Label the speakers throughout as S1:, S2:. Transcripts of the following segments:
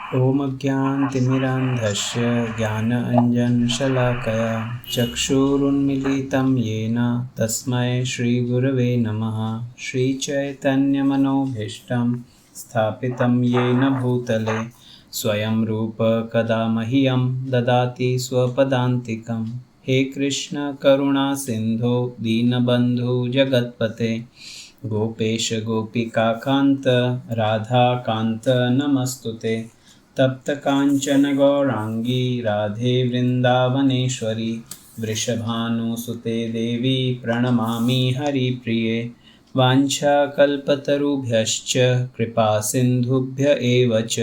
S1: ॐ अज्ञानतिमिरान्धस्य ज्ञानाञ्जनशलाकया चक्षुरुन्मीलितं येन तस्मै श्रीगुरवे नमः। श्रीचैतन्यमनोभीष्टं स्थापितं येन भूतले स्वयं रूप कदा मह्यं ददाति स्वपदान्तिकं। हे कृष्ण करुणा सिन्धो दीनबन्धु जगत्पते गोपेश गोपिकान्त राधाकान्त नमस्तुते। तप्त कांचन गौरांगी राधे वृंदावनेश्वरी वृषभानुसुते देवी प्रणमामि हरिप्रिये। वाञ्छाकल्पतरुभ्यश्च कृपा सिन्धुभ्य एव च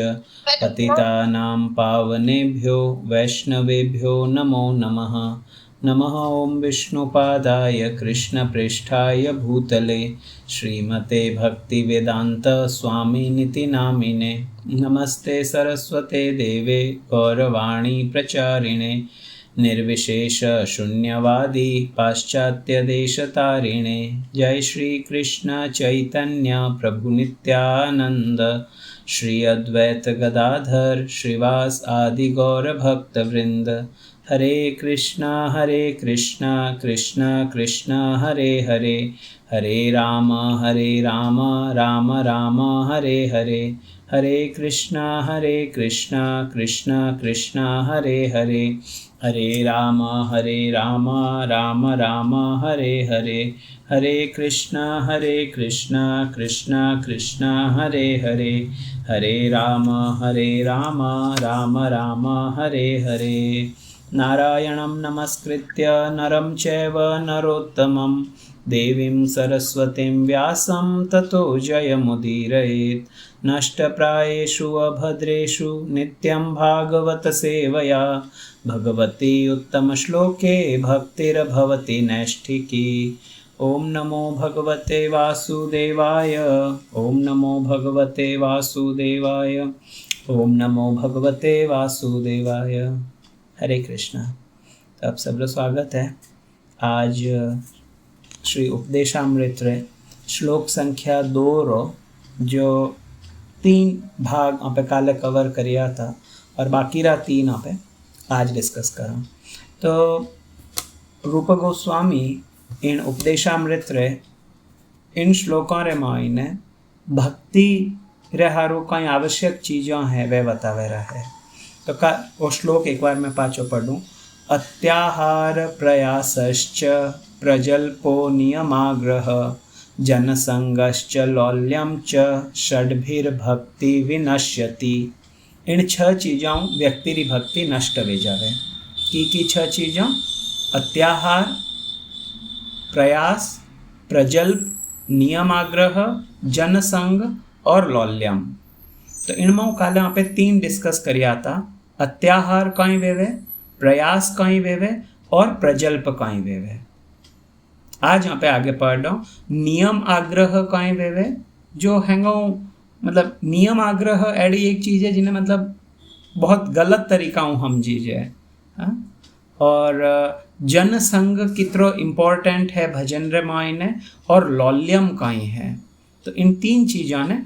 S1: पतितानां पावनेभ्यो वैष्णवेभ्यो नमो नमः। नमः ॐ विष्णुपादाय कृष्णप्रेष्ठाय भूतले श्रीमते भक्तिवेदांत स्वामिनिति नामिने। नमस्ते सरस्वते देवे गौरवाणी प्रचारिणे निर्विशेष शून्यवादी पाश्चात्यदेशतारिणे। जय श्री कृष्ण चैतन्य प्रभु नित्यानंद श्री अद्वैत गदाधर श्रीवास आदि गौर भक्तवृंद। हरे कृष्णा कृष्णा कृष्णा हरे हरे, हरे राम राम राम हरे हरे। हरे कृष्णा कृष्णा कृष्णा हरे हरे, हरे राम राम राम हरे हरे। हरे कृष्णा कृष्णा कृष्णा हरे हरे, हरे राम राम राम हरे हरे। नारायणं नमस्कृत्य नरं चैव नरोत्तमं देवीं सरस्वतीं व्यासं ततो जयमुदीरयेत्। नष्टप्रायेषु अभद्रेषु नित्यं भागवत सेवया भगवती उत्तमश्लोके भक्तिर्भवति नैष्ठिकी। ॐ नमो भगवते वासुदेवाय, ॐ नमो भगवते वासुदेवाय, ॐ नमो भगवते वासुदेवाय। हरे कृष्णा। तो आप सबका स्वागत है। आज श्री उपदेशामृत श्लोक संख्या 2 रो जो 3 भाग आप काले कवर करिया था और बाकी रहा 3 आप आज डिस्कस करा। तो रूप गोस्वामी इन उपदेशामृत इन श्लोकों रे मायने भक्ति रे हारू कई आवश्यक चीज़ों है वे बतावे रहा है। तो का वो श्लोक एक बार मैं पाछो पढ़ूँ। अत्याहार प्रयासश्च प्रजल्पो नियमाग्रह जनसंगश्च लौल्यम च षड्भिर्भक्ति विनश्यति। इन 6 चीज़ों व्यक्ति री भक्ति नष्ट हो जावे। की 6 चीज़ों? अत्याहार, प्रयास, प्रजल्प, नियमाग्रह, जनसंग और लौल्यम। तो इनमें काले आप 3 डिस्कस करिया था। अत्याहार कहीं वेवे, प्रयास कहीं वेवे और प्रजल्प कहीं वेवे। आज यहाँ पे आगे पढ़ रहा हूँ। नियम आग्रह कहीं वेवे जो हैंगो मतलब नियम आग्रह ऐडी एक चीज़ है जिन्हें मतलब बहुत गलत तरीका हम चीज़ है। और जनसंग कितरो इम्पोर्टेंट है भजन रे मायने और लौल्यम कहीं है। तो इन 3 चीज़ों ने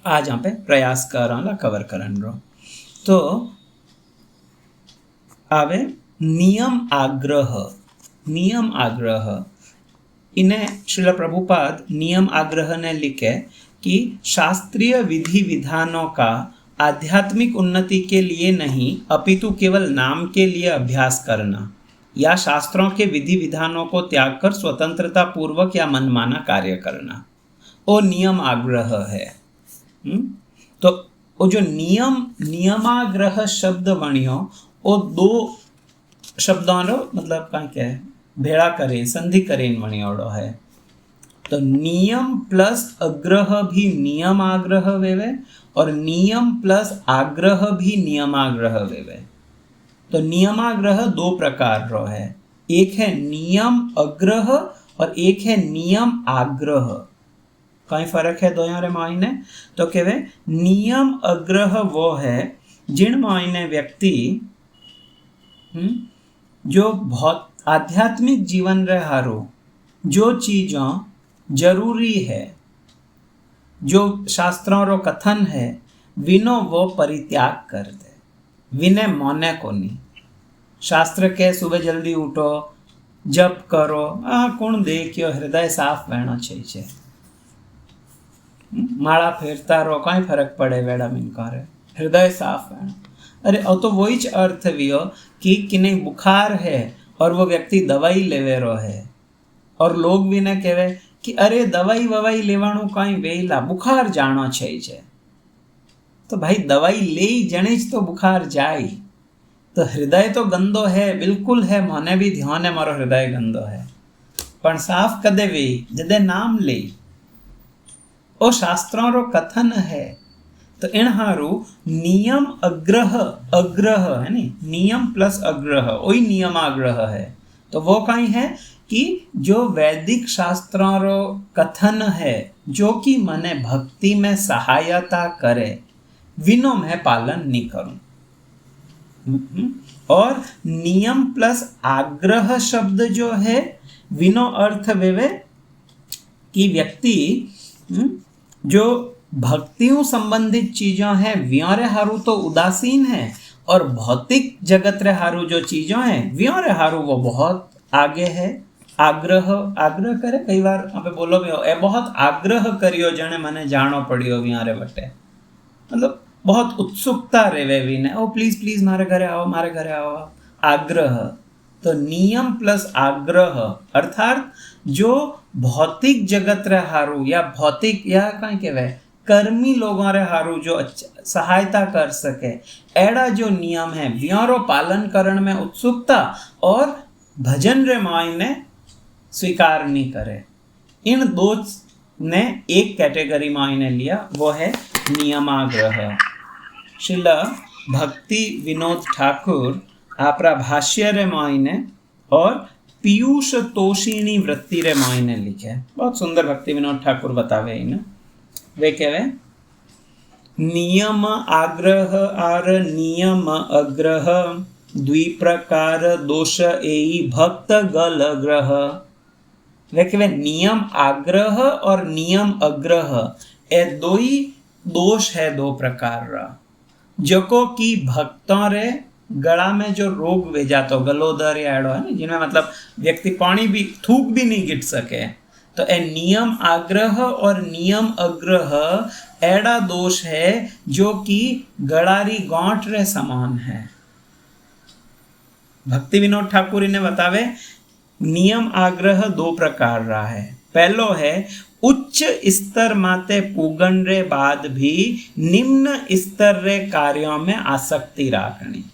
S1: आज यहाँ पे प्रयास कराला कवर करन रो। तो आवे नियम आग्रह। नियम आग्रह इन्हें श्रील प्रभुपाद नियम आग्रह ने लिखे कि शास्त्रीय विधि विधानों का आध्यात्मिक उन्नति के लिए नहीं अपितु केवल नाम के लिए अभ्यास करना या शास्त्रों के विधि विधानों को त्याग कर स्वतंत्रता पूर्वक या मनमाना कार्य करना, वो नियम आग्रह है। तो वो जो नियमाग्रह शब्द बनियो वो 2 शब्दों रो मतलब क्या है भेड़ा करे संधि करे बनियोड़ो है। तो नियम प्लस अग्रह भी नियम आग्रह वेवे और नियम प्लस आग्रह भी नियमाग्रह वेवे। तो नियमाग्रह 2 प्रकार रो है, एक है नियम अग्रह और एक है नियम आग्रह। कई फर्क है दोनों रे मायने। तो कहवे नियम अग्रह वो है जिन मायने व्यक्ति जो बहुत आध्यात्मिक जीवन रे हारो जो चीज़ों जरूरी है, जो शास्त्रों रो कथन है विनो वो परित्याग कर दे। विने मोने को नहीं। शास्त्र के सुबह जल्दी उठो, जप करो, कोण देखियो, हृदय साफ रहना चाहिए। माला फेरता रहो, कई फर्क पड़े वेड़ा मिनकारे, हृदय साफ रहना। अरे अब तो वही अर्थ भी हो कि नहीं बुखार है और वो व्यक्ति दवाई लेवे रो है और लोग भी ने कहे कि अरे दवाई ववाई लेवाणु कई वेला, बुखार जानो चाहिए। तो भाई दवाई ले जने तो बुखार जाए। तो हृदय तो गंदो है, बिल्कुल है, मने भी ध्यान है मारो हृदय गंदो है, पण साफ कदे वे जदे नाम ले। ओ शास्त्रों रो कथन है। तो इन हारू नियम अग्रह, अग्रह है नी, नियम प्लस अग्रह वही नियम आग्रह है। तो वो कहीं है कि जो वैदिक शास्त्रों रो कथन है जो कि मने भक्ति में सहायता करे, विनो में पालन नहीं करूं। और नियम प्लस आग्रह शब्द जो है, विनो अर्थ वेवे कि व्यक्ति जो भक्तियों संबंधित चीजों हैं व्योरे हारू तो उदासीन है, और भौतिक जगत रे हारू जो चीजों हैं व्योरे हारू वो बहुत आगे है। आग्रह आग्रह करे, कई बार आप बोलो भी हो, ए बहुत आग्रह करियो जने मने जानो पड़ियो व्यारे बटे, मतलब बहुत उत्सुकता रेवे विने, ओ प्लीज प्लीज मारे घरे आओ, मारे घरे आओ। आग्रह तो नियम प्लस आग्रह अर्थात जो भौतिक जगत रे हारू या भौतिक या कहीं कहवे कर्मी लोगों रे हारू जो सहायता कर सके, एड़ा जो नियम है व्यारो पालन करण में उत्सुकता और भजन रे मायने स्वीकार नहीं करे। इन दो ने एक कैटेगरी मायने लिया, वो है नियमाग्रह। श्रील भक्ति विनोद ठाकुर आपरा भाष्य रे मायने और पीयूष तोषिणी वृत्ति रे मायने लिखे, बहुत सुंदर भक्ति विनोद ठाकुर बतावे इन। वे कहवे नियम आग्रह आर नियम अग्रह द्विप्रकार दोष एई भक्त गल ग्रह। वे कहवे नियम आग्रह और नियम अग्रह ए दो ही दोष है, दो प्रकार रा, जको की भक्तों रे गला में जो रोग वे जातो, गलोदर या एड़ो है ना, जिनमें मतलब व्यक्ति पानी भी थूक भी नहीं गिट सके, तो ए नियम आग्रह और नियम अग्रह एड़ा दोष है जो कि गड़ारी गांठ रे समान है। भक्ति विनोद ठाकुर ने बतावे नियम आग्रह दो प्रकार रहा है। पहलो है उच्च स्तर माते पूगन रे बाद भी निम्न स्तर रे कार्यों में आसक्ति राखनी।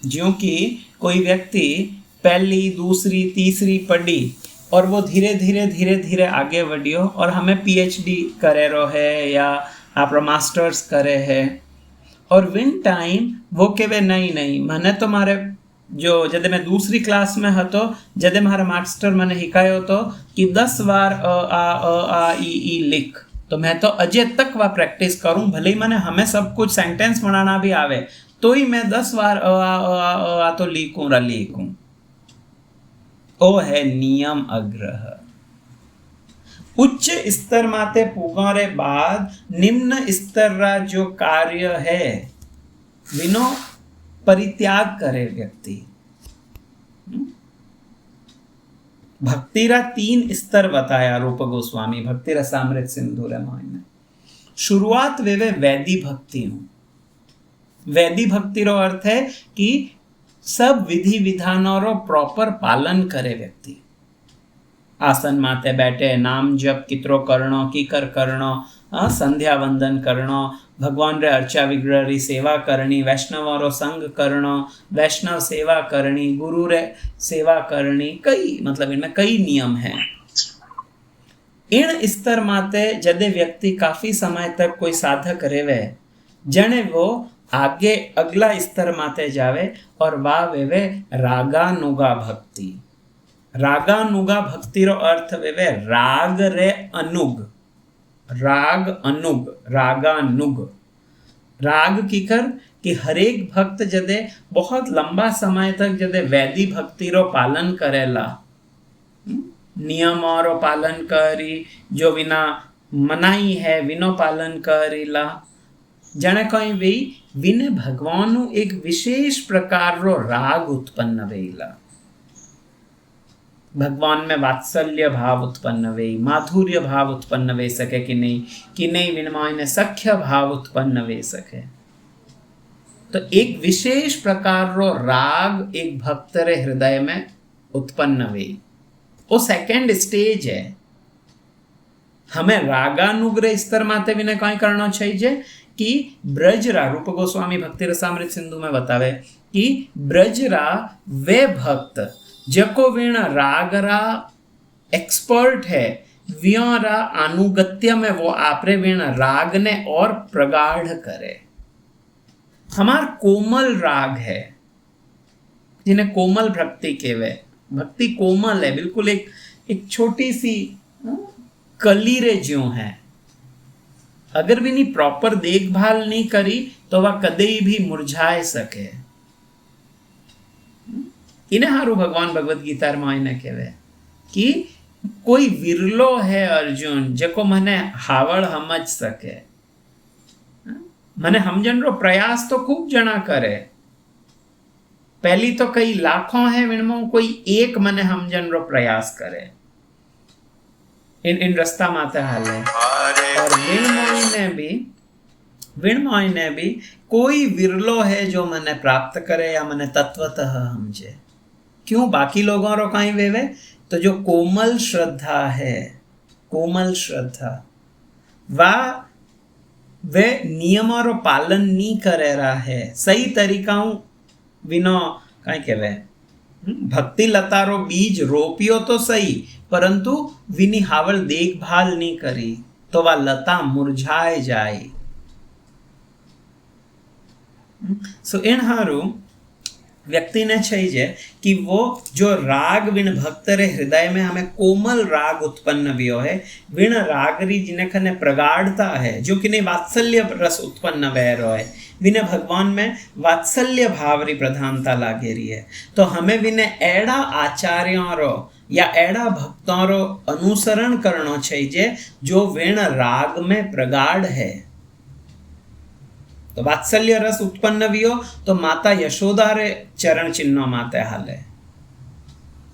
S1: जो कि कोई व्यक्ति पहली दूसरी तीसरी पढ़ी और वो धीरे धीरे आगे बढ़ियो और हमें पीएचडी करे रो है या आप मास्टर्स करे है, और विन टाइम वो कहे नहीं मैंने तो मारे जो जदे मैं दूसरी क्लास में हतो, जदे मारा मास्टर मैंने हिकायो तो कि 10 बार आ ई लिख, तो मैं तो अजय तक वह प्रैक्टिस करूं, भले ही मैंने हमें सब कुछ सेंटेंस बनाना भी आवे तो ही मैं 10 बार आ तो लिखूं। ओ है नियम अग्रह। उच्च स्तर माते पुगारे बाद निम्न स्तर रा जो कार्य है विनो परित्याग करे व्यक्ति। भक्ति रा 3 स्तर बताया रूप गोस्वामी भक्ति रसामृत सिंधु रामायण में। शुरुआत वे वैदी भक्ति हूँ। वैदी भक्ति रो अर्थ है कि सब विधि विधानों रो प्रॉपर पालन करे व्यक्ति। आसन माते बैठे नाम जप कितरो करणो कीकर करणो, संध्या वंदन करणो, भगवान रे अर्चा विग्रह री सेवा करनी, वैष्णव रो संग करणो, वैष्णव सेवा करनी, गुरु रे सेवा करनी, कई मतलब इनमें कई नियम हैं। इन स्तर माते जदे व्यक्ति काफी समय तक कोई साधक रेवे जने वो आगे अगला स्तर माते जावे और वाह वेवे रागानुगा भक्ति। रागानुगा भक्ति रो अर्थ वेवे राग रे अनुग, राग अनुग, रागानुग। राग की कर कि हरेक भक्त जदे बहुत लंबा समय तक जदे वैदी भक्ति रो पालन करेला, नियमों रो पालन करी जो बिना मनाई है विनो पालन करेला जाने कहीं वे विने भगवानु एक विशेष प्रकार रो राग उत्पन्न वेला। भगवान में वात्सल्य भाव उत्पन्न वे, माधुर्य भाव उत्पन्न वे सके कि नहीं विनमय ने सख्य भाव उत्पन्न वे सके। तो एक विशेष प्रकार रो राग एक भक्त रे हृदय में उत्पन्न वे, वो सेकंड स्टेज है। हमें रागानुग्रह स्तर माते विने कहीं करना चाहिए कि ब्रजरा, रूप गोस्वामी भक्ति रसामृत सिंधु में बतावे कि ब्रजरा वे भक्त जको वीण रागरा एक्सपर्ट है, व्योरा अनुगत्य में वो आपरे वीण राग ने और प्रगाढ़ करे। हमार कोमल राग है जिन्हें कोमल भक्ति कहवे। भक्ति कोमल है, बिल्कुल एक छोटी सी कलीरे ज्यों है। अगर भी नहीं प्रॉपर देखभाल नहीं करी तो वह कदे भी मुरझाए सके। इन्हें हारू भगवान भगवत गीता में इन्हें कहवे कि कोई विरलो है अर्जुन जको मने हावड़ समझ सके। मने हमजन रो प्रयास तो खूब जना करे, पहली तो कई लाखों है विणमो कोई एक मने हमजन रो प्रयास करे इन रस्ता माते हाले। और विणमोई ने भी कोई विरलो है जो मने प्राप्त करे या मने तत्वतः समझे। क्यों? बाकी लोगों रो कहीं वेवे तो जो कोमल श्रद्धा है, कोमल श्रद्धा वे नियमों रो पालन नहीं करे रहा है, सही तरीकाओं विनो कहीं कहवे भक्ति लतारो बीज रोपियो तो सही, परंतु विनी हावल देखभाल नहीं करी तो वह लता मुरझाए जाए। सो इन हारू व्यक्ति ने चाहिए कि वो जो राग विण भक्त रे हृदय में हमें कोमल राग उत्पन्न वियो है, विण रागरी जिन्हें खने प्रगाढ़ता है, जो कि वात्सल्य रस उत्पन्न वह रो है, विने भगवान में वात्सल्य भावरी प्रधानता लागे रही है। तो हमें विने एड़ा आचार्यों रो या एड़ा भक्तों रो अनुसरण करना चाहिए जो विण राग में प्रगाढ़ है। तो वात्सल्य रस उत्पन्न वियो तो माता यशोदा रे चरण चिन्ह माते हाले,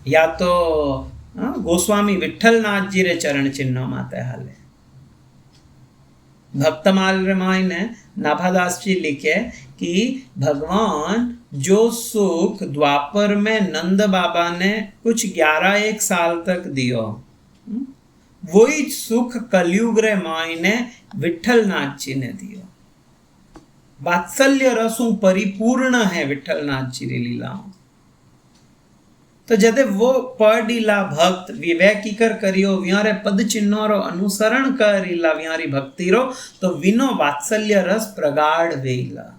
S1: या तो गोस्वामी विठ्ठलनाथ जी रे चरण चिन्ह माते हाले। भक्तमाल रामाय ने नाभादास जी लिखे कि भगवान जो सुख द्वापर में नंद बाबा ने कुछ 11-1 साल तक दियो, वही सुख कलयुग रे माय ने विठ्ठलनाथ जी ने दियो। वात्सल्य रसों परिपूर्ण है विठ्ठलनाथ जी री लीलाओं। तो जदे वो पढ़ीला भक्त विवेकी कर करियो व्यारे पद चिन्हों रो अनुसरण करीला व्यारी भक्ति रो तो विनो वात्सल्य रस प्रगाढ़ वेला।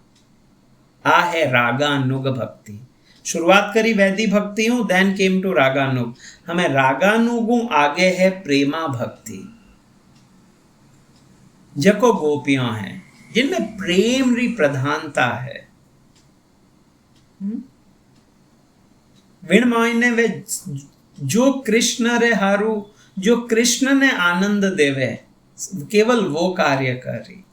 S1: आ है रागानुग भक्ति। शुरुआत करी वैदी भक्ति हूं, देन केम टू रागानुग। हमें रागानुगों आगे है प्रेमा भक्ति, जको गोपियां हैं जिनमें प्रेम री प्रधानता है। विणमय ने वे जो कृष्ण रे हारू, जो कृष्ण ने आनंद देवे, केवल वो कार्य करी।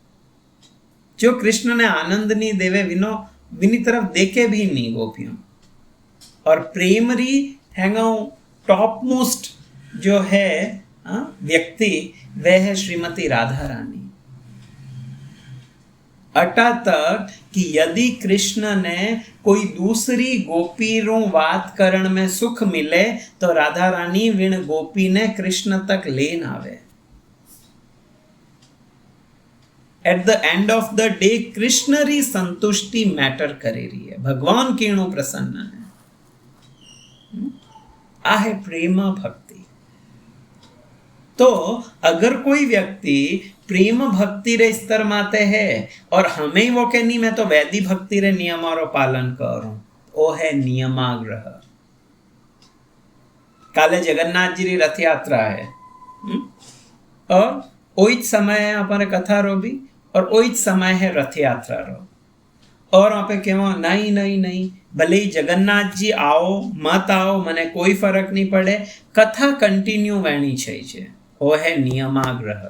S1: जो कृष्ण ने आनंद नहीं देवे विनी तरफ देखे भी नहीं गोपियों। और प्रेम री हैंगो टॉप मोस्ट जो है व्यक्ति वह है श्रीमती राधा रानी। अटा तक कि यदि कृष्ण ने कोई दूसरी गोपी रो बात करण में सुख मिले तो राधा रानी विण गोपी ने कृष्ण तक लेन आवे। At the end of the day Krishna री संतुष्टि मैटर करे रही है, भगवान केणो प्रसन्न है। आ है प्रेम भक्ति। तो अगर कोई व्यक्ति प्रेम भक्ति रे स्तर माते है और हमें वो कहनी मैं तो वैदी भक्ति रे नियमों रो पालन करूं, वो है नियमाग्रह। काले जगन्नाथ जी री रथ यात्रा है और ओइच समय है अपने कथा रो भी और ओइच समय है रथ यात्रा रो। और वहां पे केवा नहीं नहीं नहीं, भले ही जगन्नाथ जी आओ मत आओ मने कोई फर्क नहीं पड़े, कथा कंटिन्यू वहनी चाहिए। वो है नियमाग्रह।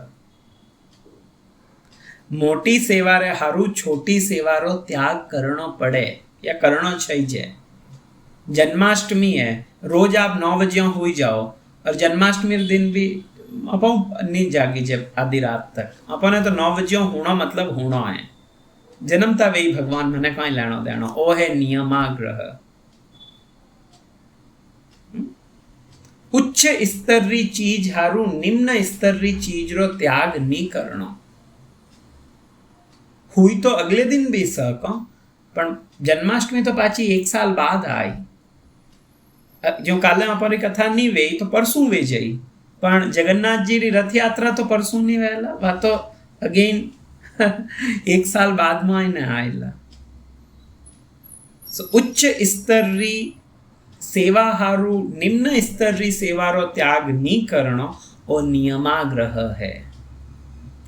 S1: મોટી સેવારે હારું છોટી સેવારો त्याग करना पड़े या करना चाहिए। जन्माष्टमी है, रोज आप 9 बजे हुई जाओ और जन्माष्टमी दिन भी अपन नहीं जागी जब आधी रात तक, अपन तो 9 बजे होना मतलब होना है। जन्मता वही भगवान मैंने कहीं लेना देना, ओ है नियमाग्रह। उच्च स्तरी चीज हारू निम्न स्तरी चीज रो त्याग नहीं करना। हुई तो अगले दिन भी सको, पण जन्माष्टमी तो पाची 1 साल बाद आई। जो काले अपारी कथा नहीं वेई तो परसों वे जाई, पण जगन्नाथ जी री रथ यात्रा तो परसों नहीं वेला, वा तो अगेन 1 साल बाद में आईने आयला। उच्च स्तरी सेवा हारू निम्न स्तरी सेवारो त्याग नहीं करना वो नियमाग्रह है।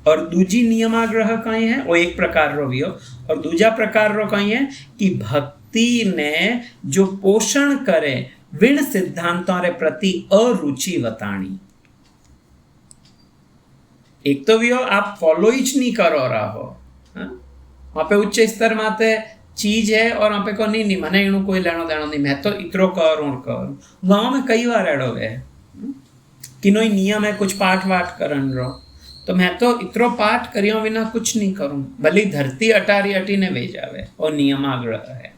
S1: और दूजी नियमाग्रह कहीं है वो एक प्रकार रो वियो, और दूजा प्रकार रो कहीं है कि भक्ति ने जो पोषण करे विण सिद्धांतों रे प्रति अरुचि बताणी। एक तो वियो आप फॉलो ही नहीं करो रहो, वहां पे उच्च स्तर माते चीज है और वहां पे को नहीं मने इनु कोई लेनो देनो नहीं, मैं तो इतरो करूं। गांव में कई बार एडो है कि नोई नियम है कुछ पाठ वाठ करन रो, तो मैं तो इतरो पाठ करियो बिना कुछ नहीं करूं, भली धरती अटारी अटीने वे जावे, और नियमाग्रह है।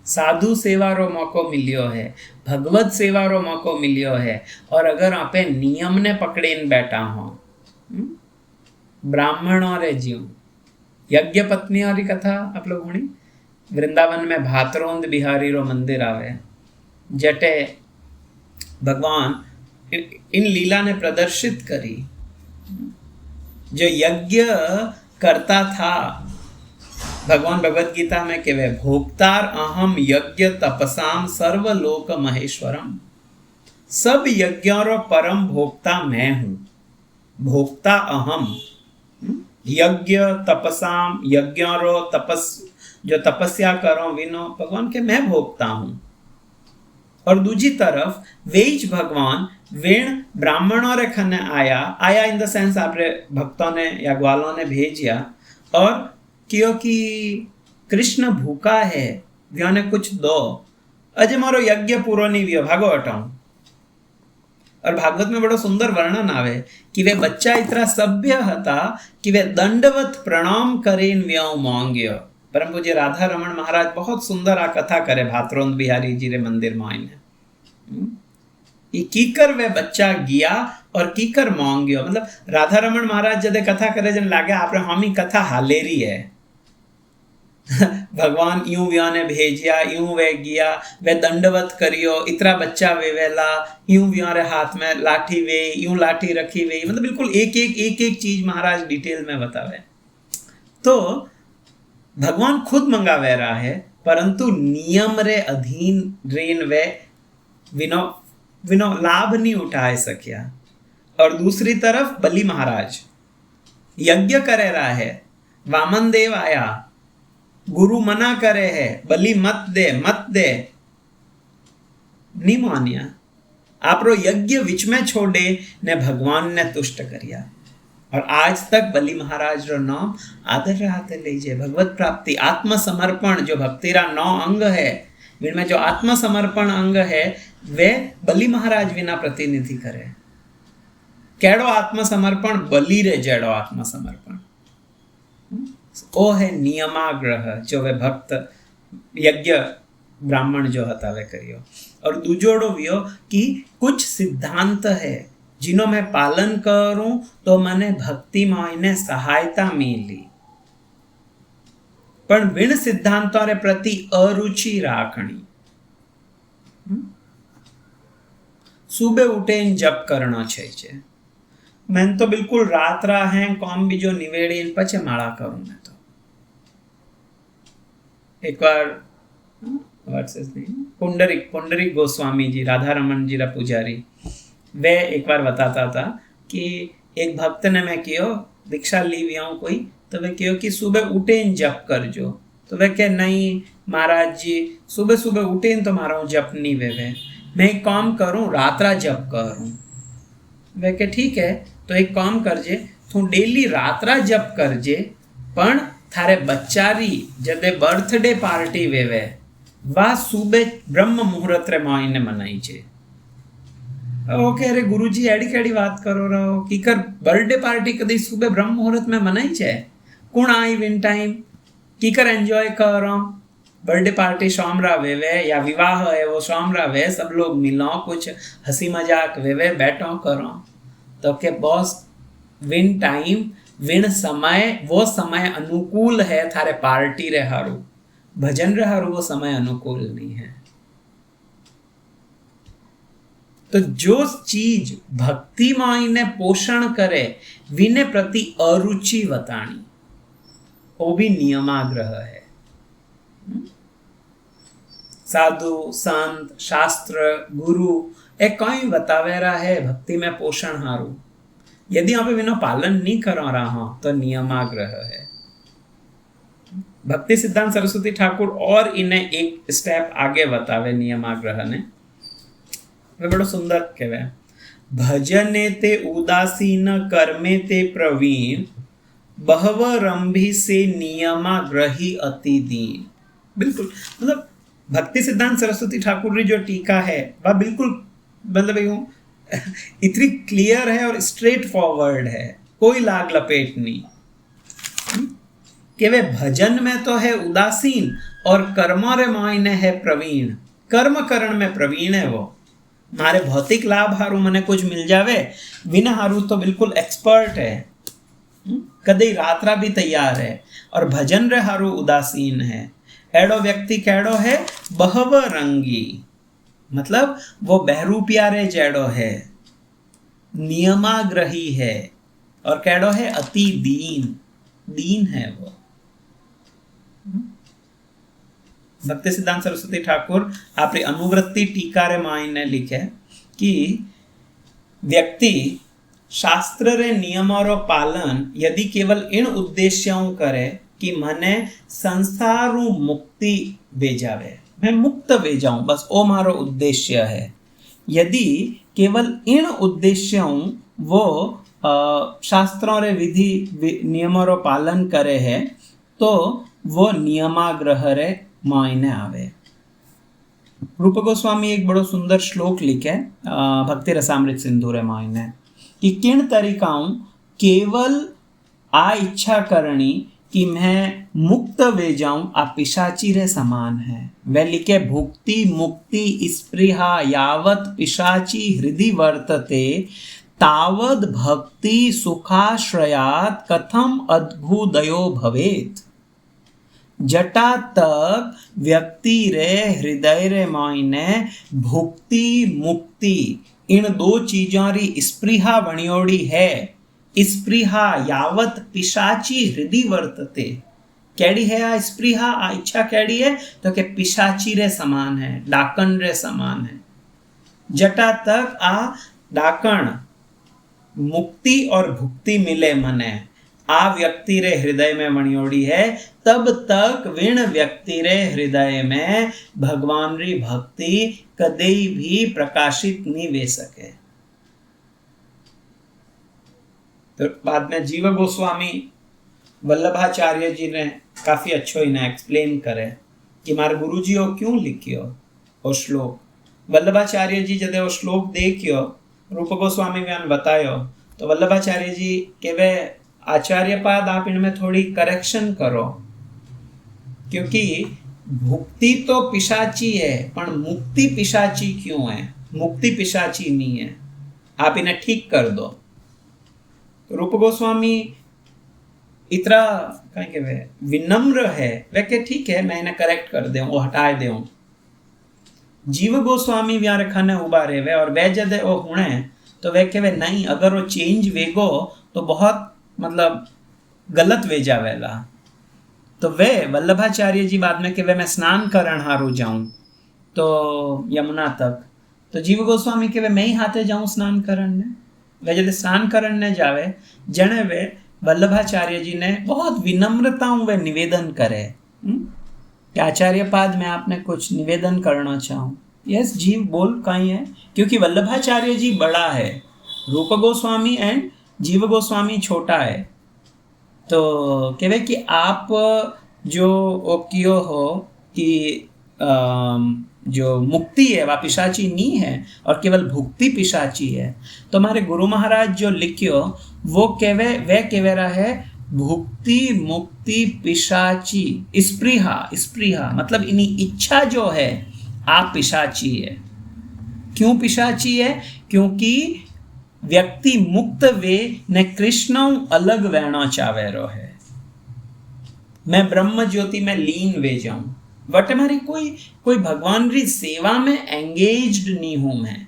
S1: साधु सेवारो मौको मिलियो है, भगवत सेवारो मौको मिलियो है, और अगर आपे नियम ने पकड़ीने बैठा हो, ब्राह्मणों रे जीव यज्ञ पत्नी वाली कथा आप लोग हुणी। वृंदावन में भातरोंद बिहारी रो मंदिर आवे, जटे भगवान इन लीला ने प्रदर्शित करी। जो यज्ञ करता था, भगवान भगवत गीता में कहवे भोक्तार अहम यज्ञ तपसाम सर्वलोक महेश्वरम। सब यज्ञों रो परम भोक्ता मैं हूं, भोक्ता अहम। यज्ञ तपसाम यज्ञों रो तपस जो तपस्या करो विनो भगवान के मैं भोक्ता हूं। और दूसरी तरफ वेज भगवान वेण ब्राह्मणों रे खने आया इन द सेंस आपरे भक्तों ने या ग्वालों ने भेजिया, और क्योंकि कृष्ण भूखा है व्योने कुछ दो, अजे मारो यज्ञ पूरो नहीं व्यो, भागो हटाऊं। और भागवत में बड़ो सुंदर वर्णन आवे कि वे बच्चा इतना सभ्य हता कि वे दंडवत प्रणाम करीन व्यो मांग्यो। परम पूज्य राधा रमण महाराज बहुत सुंदर आ कथा करे भातरोंद बिहारी जी रे मंदिर में आईने। कीकर वे बच्चा गया और कीकर मांग्यो, मतलब राधा रमण महाराज जदे कथा करे जन लागे आपरे हामी कथा हालेरी है। भगवान यूं व्याने भेजिया, यूं वे गया, वे दंडवत करियो, इतरा बच्चा वे वेला, यूं व्यारे हाथ में लाठी वे, यूं लाठी रखी वे, मतलब बिल्कुल एक चीज महाराज डिटेल में बतावे। तो भगवान खुद मंगावे रहा है, परंतु नियम रे अधीन रेन वे विनो लाभ नहीं उठाए सकिया। और दूसरी तरफ बलि महाराज यज्ञ करे रहा है, वामन देव आया, गुरु मना करे है बलि मत दे, नहीं मानिया, आपरो यज्ञ विच में छोड़े ने भगवान ने तुष्ट करिया। और आज तक बलि महाराज रो नाम आदर रहते लीजिए। भगवत प्राप्ति आत्मसमर्पण जो भक्तिरा 9 अंग है, जिनमें जो आत्मसमर्पण अंग है वे बलि महाराज विना प्रतिनिधि करे। केड़ो आत्मसमर्पण, बलि रे जेड़ो आत्मसमर्पण, ओ है नियमाग्रह जो वे भक्त यज्ञ ब्राह्मण जो हता वे करियो। और दूजोड़ो वियो कि कुछ सिद्धांत है जिनो मैं पालन करूं तो मने भक्ति में सहायता मिली, पण विण सिद्धांतों रे प्रति अरुचि राखणी। सुबह उठे जप करना चाहिए। मैं तो बिल्कुल रात रा है कौम भी जो निवेड़ी पचे माला करूं। मैं तो एक बार पुंडरिक गोस्वामी जी, राधा रमन जी रा पुजारी, वे एक बार बताता था कि एक भक्त ने मैं कियो दीक्षा ली हुआ कोई, तो वे कहो कि सुबह उठे जप कर जो, तो वे कहे नहीं महाराज जी सुबह सुबह उठे तो मारा जप नहीं वे मैं एक काम करूं रात्रा जप करूं। वे कहे ठीक है, तो एक काम करजे, तू डेली रात्रा जप करजे, पण थारे बच्चारी जदे बर्थडे पार्टी वेवे वा सुबह ब्रह्म मुहूर्त रे माईने मनाई छे। ओके, अरे गुरुजी एडी केडी बात करो रहो कि कर बर्थडे पार्टी कदी सुबह ब्रह्म मुहूर्त में मनाई छे? कौन आई विन टाइम की कर एंजॉय करो? बर्थडे पार्टी शामरा वेवे या विवाह है वो शामरा वे, सब लोग मिलो, कुछ हंसी मजाक वेवे, बैठो करो। तो के बॉस विन टाइम विन समय, वो समय अनुकूल है थारे पार्टी रे हारू, भजन रे हारू वो समय अनुकूल नहीं है। तो जो चीज भक्ति माई ने पोषण करे विने प्रति अरुचि वताणी, वो भी नियमाग्रह है। साधु संत शास्त्र गुरु ए कई बतावेरा है भक्ति में पोषण हारू, यदि आप विनो पालन नहीं करा रहा हो तो नियमाग्रह है। भक्ति सिद्धांत सरस्वती ठाकुर और इन्हें एक स्टेप आगे बतावे नियमाग्रह ने, वे बड़ो सुंदर कहवे, भजने ते उदासीन कर्मे ते प्रवीण, बहव रंभी से नियमाग्रही अति दीन। बिल्कुल, मतलब भक्ति सिद्धांत सरस्वती ठाकुर की जो टीका है वह बिल्कुल मतलब यूं इतनी क्लियर है और स्ट्रेट फॉरवर्ड है, कोई लाग लपेट नहीं कि वे भजन में तो है उदासीन और कर्म रे मायने है प्रवीण, कर्म करण में प्रवीण है। वो मारे भौतिक लाभ हारू मने कुछ मिल जावे विना हारू तो बिल्कुल एक्सपर्ट है, कदे रात्रा भी तैयार है, और भजन रे हारू उदासीन है। एडो व्यक्ति केड़ो है? बहव रंगी, मतलब वो बहरूपिया रे जेड़ो है, नियमाग्रही है, और केड़ो है? अति दीन, दीन है वो। भक्ति सिद्धांत सरस्वती ठाकुर आपरी अनुवृत्ति टीका रे मायने लिखे कि व्यक्ति शास्त्र रे नियमों रो पालन यदि केवल इन उद्देश्यों करे कि मने संसारू मुक्ति भेजावे, मैं मुक्त वे जाऊं, बस वो मारो उद्देश्य है। यदि केवल इन उद्देश्यों वो शास्त्रों रे विधि नियमों रो पालन करे है तो वो नियमाग्रह रे मायने आवे। रूप गोस्वामी एक बड़ो सुंदर श्लोक लिखे भक्ति रसामृत सिंधु रे मायने कि किन तरीकाओं केवल आ इच्छा करनी कि मैं मुक्त वे जाऊं आ पिशाची रे समान है। वे लिखे भुक्ति मुक्ति स्पृहा यावत पिशाची हृदय वर्तते तावद भक्ति सुखाश्रयात कथम अद्भुदयो भवेत। जटा तक व्यक्ति रे हृदय रे मायने भुक्ति मुक्ति इन दो चीजों री स्पृहा बणियोड़ी है। स्पृहा यावत पिशाची हृदय वर्तते, कैडी है आ स्पृहा, आ इच्छा कैडी है तो के पिशाची रे समान है, डाकण रे समान है। जटा तक आ डाकण मुक्ति और भुक्ति मिले मने आ व्यक्ति रे हृदय में मणियोड़ी है, तब तक विण व्यक्ति रे हृदय में भगवान री भक्ति कदे भी प्रकाशित नहीं वे सके। तो बाद में जीव गोस्वामी वल्लभाचार्य जी ने काफी अच्छो इन्हें एक्सप्लेन करे कि मारे गुरुजी ओ क्यों लिखियो वो श्लोक। वल्लभाचार्य जी जदे वो श्लोक देखियो रूप गोस्वामी ने बतायो तो वल्लभाचार्य जी के वे आचार्य पाद आप इनमें थोड़ी करेक्शन करो, क्योंकि भुक्ति तो पिशाची है पर मुक्ति पिशाची क्यों है? मुक्ति पिशाची नहीं है, आप इन्हें ठीक कर दो। रूप गोस्वामी इतना कहीं के वे विनम्र है, वे के ठीक है मैं इन्हें करेक्ट कर दूं, वो हटाए दूं। जीव गोस्वामी व्यार खाने उबा रहे वे और वे जदे वो हुणे तो वे के वे नहीं, अगर वो चेंज वेगो तो बहुत मतलब गलत वे जावेला। तो वे वल्लभाचार्य जी बाद में के वे मैं स्नान करण हारू जाऊं तो यमुना तक, तो जीव गोस्वामी के वे मैं ही हाथे जाऊं स्नान करण ने। वे जब स्नान करण ने जावे जने वे वल्लभाचार्य जी ने बहुत विनम्रताओं वे निवेदन करे कि आचार्य पाद में आपने कुछ निवेदन करना चाहूँ। यस जीव बोल कहीं है, क्योंकि वल्लभाचार्य जी बड़ा है, रूप गोस्वामी एंड जीव गोस्वामी छोटा है तो कहे कि आप जो ओकियो हो कि जो मुक्ति है वह पिशाची नहीं है और केवल भुक्ति पिशाची है। तो हमारे गुरु महाराज जो लिखियो वो कह रहा है भुक्ति मुक्ति पिशाची स्पृहा मतलब इन्हीं इच्छा जो है आप पिशाची है। क्यों पिशाची है? क्योंकि व्यक्ति मुक्त वे ने कृष्ण अलग वहना चावेरो है। मैं ब्रह्म ज्योति में लीन वे जाऊं बट हमारी कोई भगवान री सेवा में एंगेज्ड नहीं हूं मैं।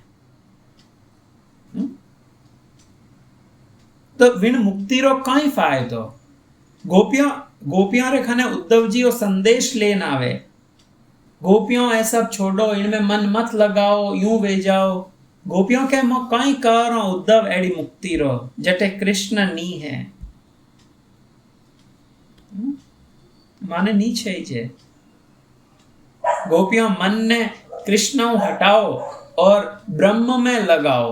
S1: तो विण मुक्ति रो कई फायदो। गोपियां रे खने उद्धव जी वो संदेश लेन आवे, गोपियों ऐ सब छोड़ो, इनमें मन मत लगाओ, यूं वे जाओ। गोपियों के मो कई करो उद्धव एड़ी मुक्ति रो जटे कृष्ण नी है माने नी छे। गोपियों मन ने कृष्ण हटाओ और ब्रह्म में लगाओ।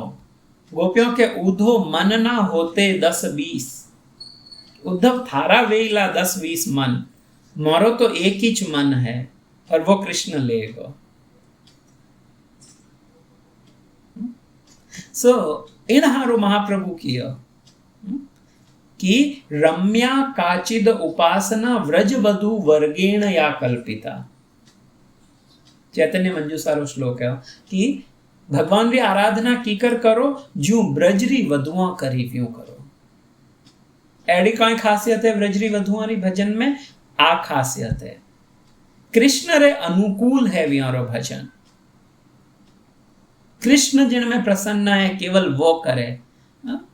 S1: गोपियों के उधो मन ना होते 10-20, उद्धव थारा वेला 10-20 मन, मारो तो एक ही मन है और वो कृष्ण लेगा। सो इन हारू महाप्रभु किया कि रम्या काचिद उपासना व्रज वधु वर्गेण या कल्पिता। चैतन्य मंजूसारो श्लोक है कि भगवान री आराधना कीकर करो जो ब्रजरी वधुआ करी क्यों करो। एडी कई खासियत है ब्रजरी वधुआ री भजन में, आ खासियत है कृष्ण रे अनुकूल है व्यारो भजन। कृष्ण जिनमें प्रसन्न है केवल वो करे।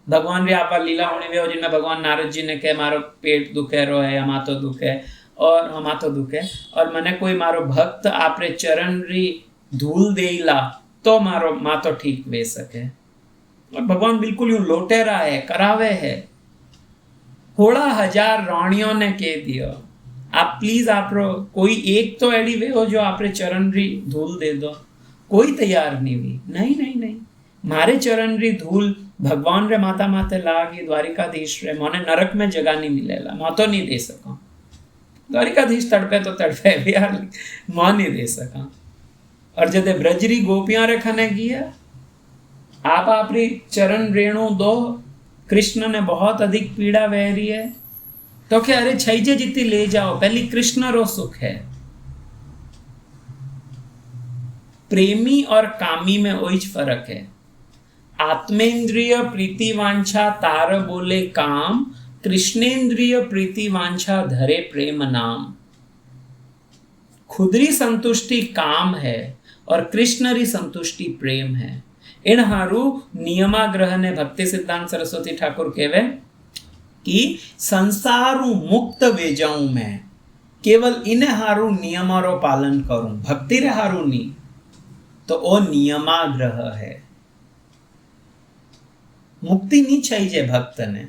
S1: भगवान री आपा लीला होने वे जिनमें भगवान नारद जी ने कहे मारो पेट दुखे रो है या माथो दुखे और हम माथो दुखे और मने कोई मारो भक्त आपरे चरण री धूल देला तो मारो माथो ठीक वे सके। और भगवान बिल्कुल यूं लोटेरा है, करावे है। 16,000 रानियों ने कह दिया आप प्लीज आप कोई एक तो एडी वे हो जो आपरे चरण री धूल दे दो। कोई तैयार नहीं हुई, नहीं मारे चरण री धूल भगवान रे माता माते लागी द्वारिकाधीश रे मोने नरक में जगह नहीं मिलेला, मैं तो नहीं दे सका। द्वारिकाधीश तड़पे तो तड़पे भी यार मां नहीं दे सका। और जदे ब्रजरी गोपियां रे खने गया आप आपरी चरण रेणु दो, कृष्ण ने बहुत अधिक पीड़ा वह रही है तो क्या अरे छैजे जितनी ले जाओ, पहली कृष्ण रो सुख है। प्रेमी और कामी में वही फर्क है। आत्मेंद्रिय प्रीति वांछा तार बोले काम, कृष्णेंद्रिय प्रीति वांछा धरे प्रेम नाम। खुदरी संतुष्टि काम है और कृष्ण री संतुष्टि प्रेम है। इन हारू नियमाग्रह ने भक्ति सिद्धांत सरस्वती ठाकुर कहवे कि संसारू मुक्त वे जाऊं मैं, केवल इन हारू नियमारो पालन करूं, भक्ति रे हारू नहीं। तो ओ नियमाग्रह है। मुक्ति नहीं चाहिए भक्त ने।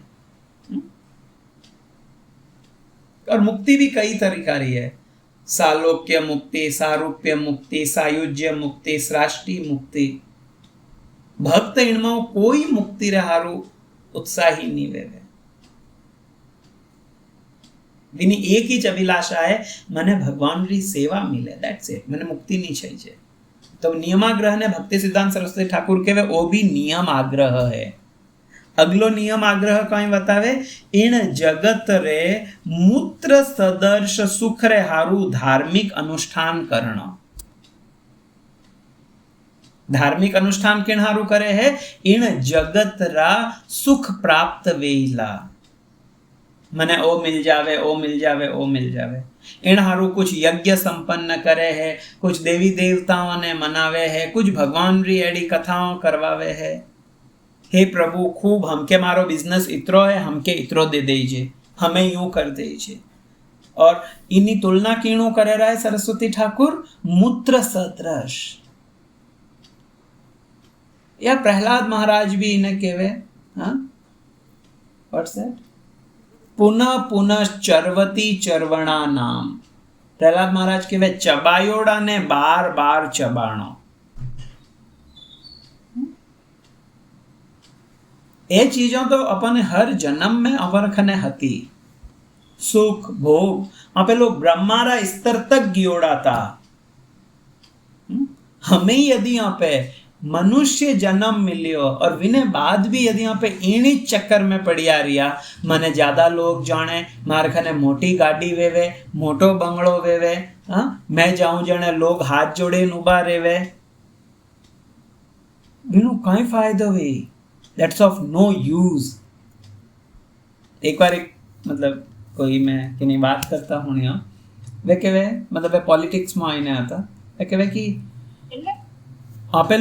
S1: और मुक्ति भी कई तरीका रही है, सालोक्य मुक्ति, सारूप्य मुक्ति, सायुज्य मुक्ति, सृष्टि मुक्ति। भक्त इनमें कोई मुक्ति रे हारू उत्साही नहीं वेवे। बिनी एक ही अभिलाषा है मने भगवान री सेवा मिले, दैट्स इट, मने मुक्ति नहीं चाहिए। तो नियमाग्रह ने भक्ति सिद्धांत सरस्वती ठाकुर के वे वो भी नियम आग्रह है। अगलो नियम आग्रह कहीं बतावे, इन जगत रे मूत्र सदर्श सुख रे हारू धार्मिक अनुष्ठान करना। धार्मिक अनुष्ठान किन हारू करे है, इन जगत रा सुख प्राप्त वेला, मने ओ मिल जावे ओ मिल जावे ओ मिल जावे। इन हारू कुछ यज्ञ संपन्न करे है, कुछ देवी देवताओं ने मनावे है, कुछ भगवान री एडी कथाओं करवावे है। हे प्रभु खूब हमके मारो बिजनेस इतरो है, हमके इतरो दे दीजिए, हमें यूं कर दीजिए। और इन्हीं तुलना कीणु करे रहा है सरस्वती ठाकुर मूत्र सदृश। या प्रहलाद महाराज भी इन्हें कहवे, हाँ व्हाट्स दैट, पुनः पुनः चरवती चरवणा नाम। प्रहलाद महाराज कहवे चबायोड़ा ने बार बार चबाणो। ए चीजों तो अपन हर जन्म में अपन खने हती, सुख भोग आप लोग ब्रह्मारा स्तर तक गियोड़ा था। हमें यदि यहाँ पे मनुष्य जन्म मिलियो और विने बाद भी यदि यहाँ पे इणी चक्कर में पड़िया रिया, मने ज्यादा लोग जाने मार खने मोटी गाड़ी वेवे, मोटो बंगलो वेवे, मैं जाऊं जने लोग हाथ जोड़े उबा रेवे, विनो कई फायदो वे, दैट्स ऑफ नो यूज। एक बार एक मतलब कोई मैं कि नहीं बात करता हूँ यहाँ, वे कहे मतलब वे पॉलिटिक्स में आईने आता, वे कहे कि आपे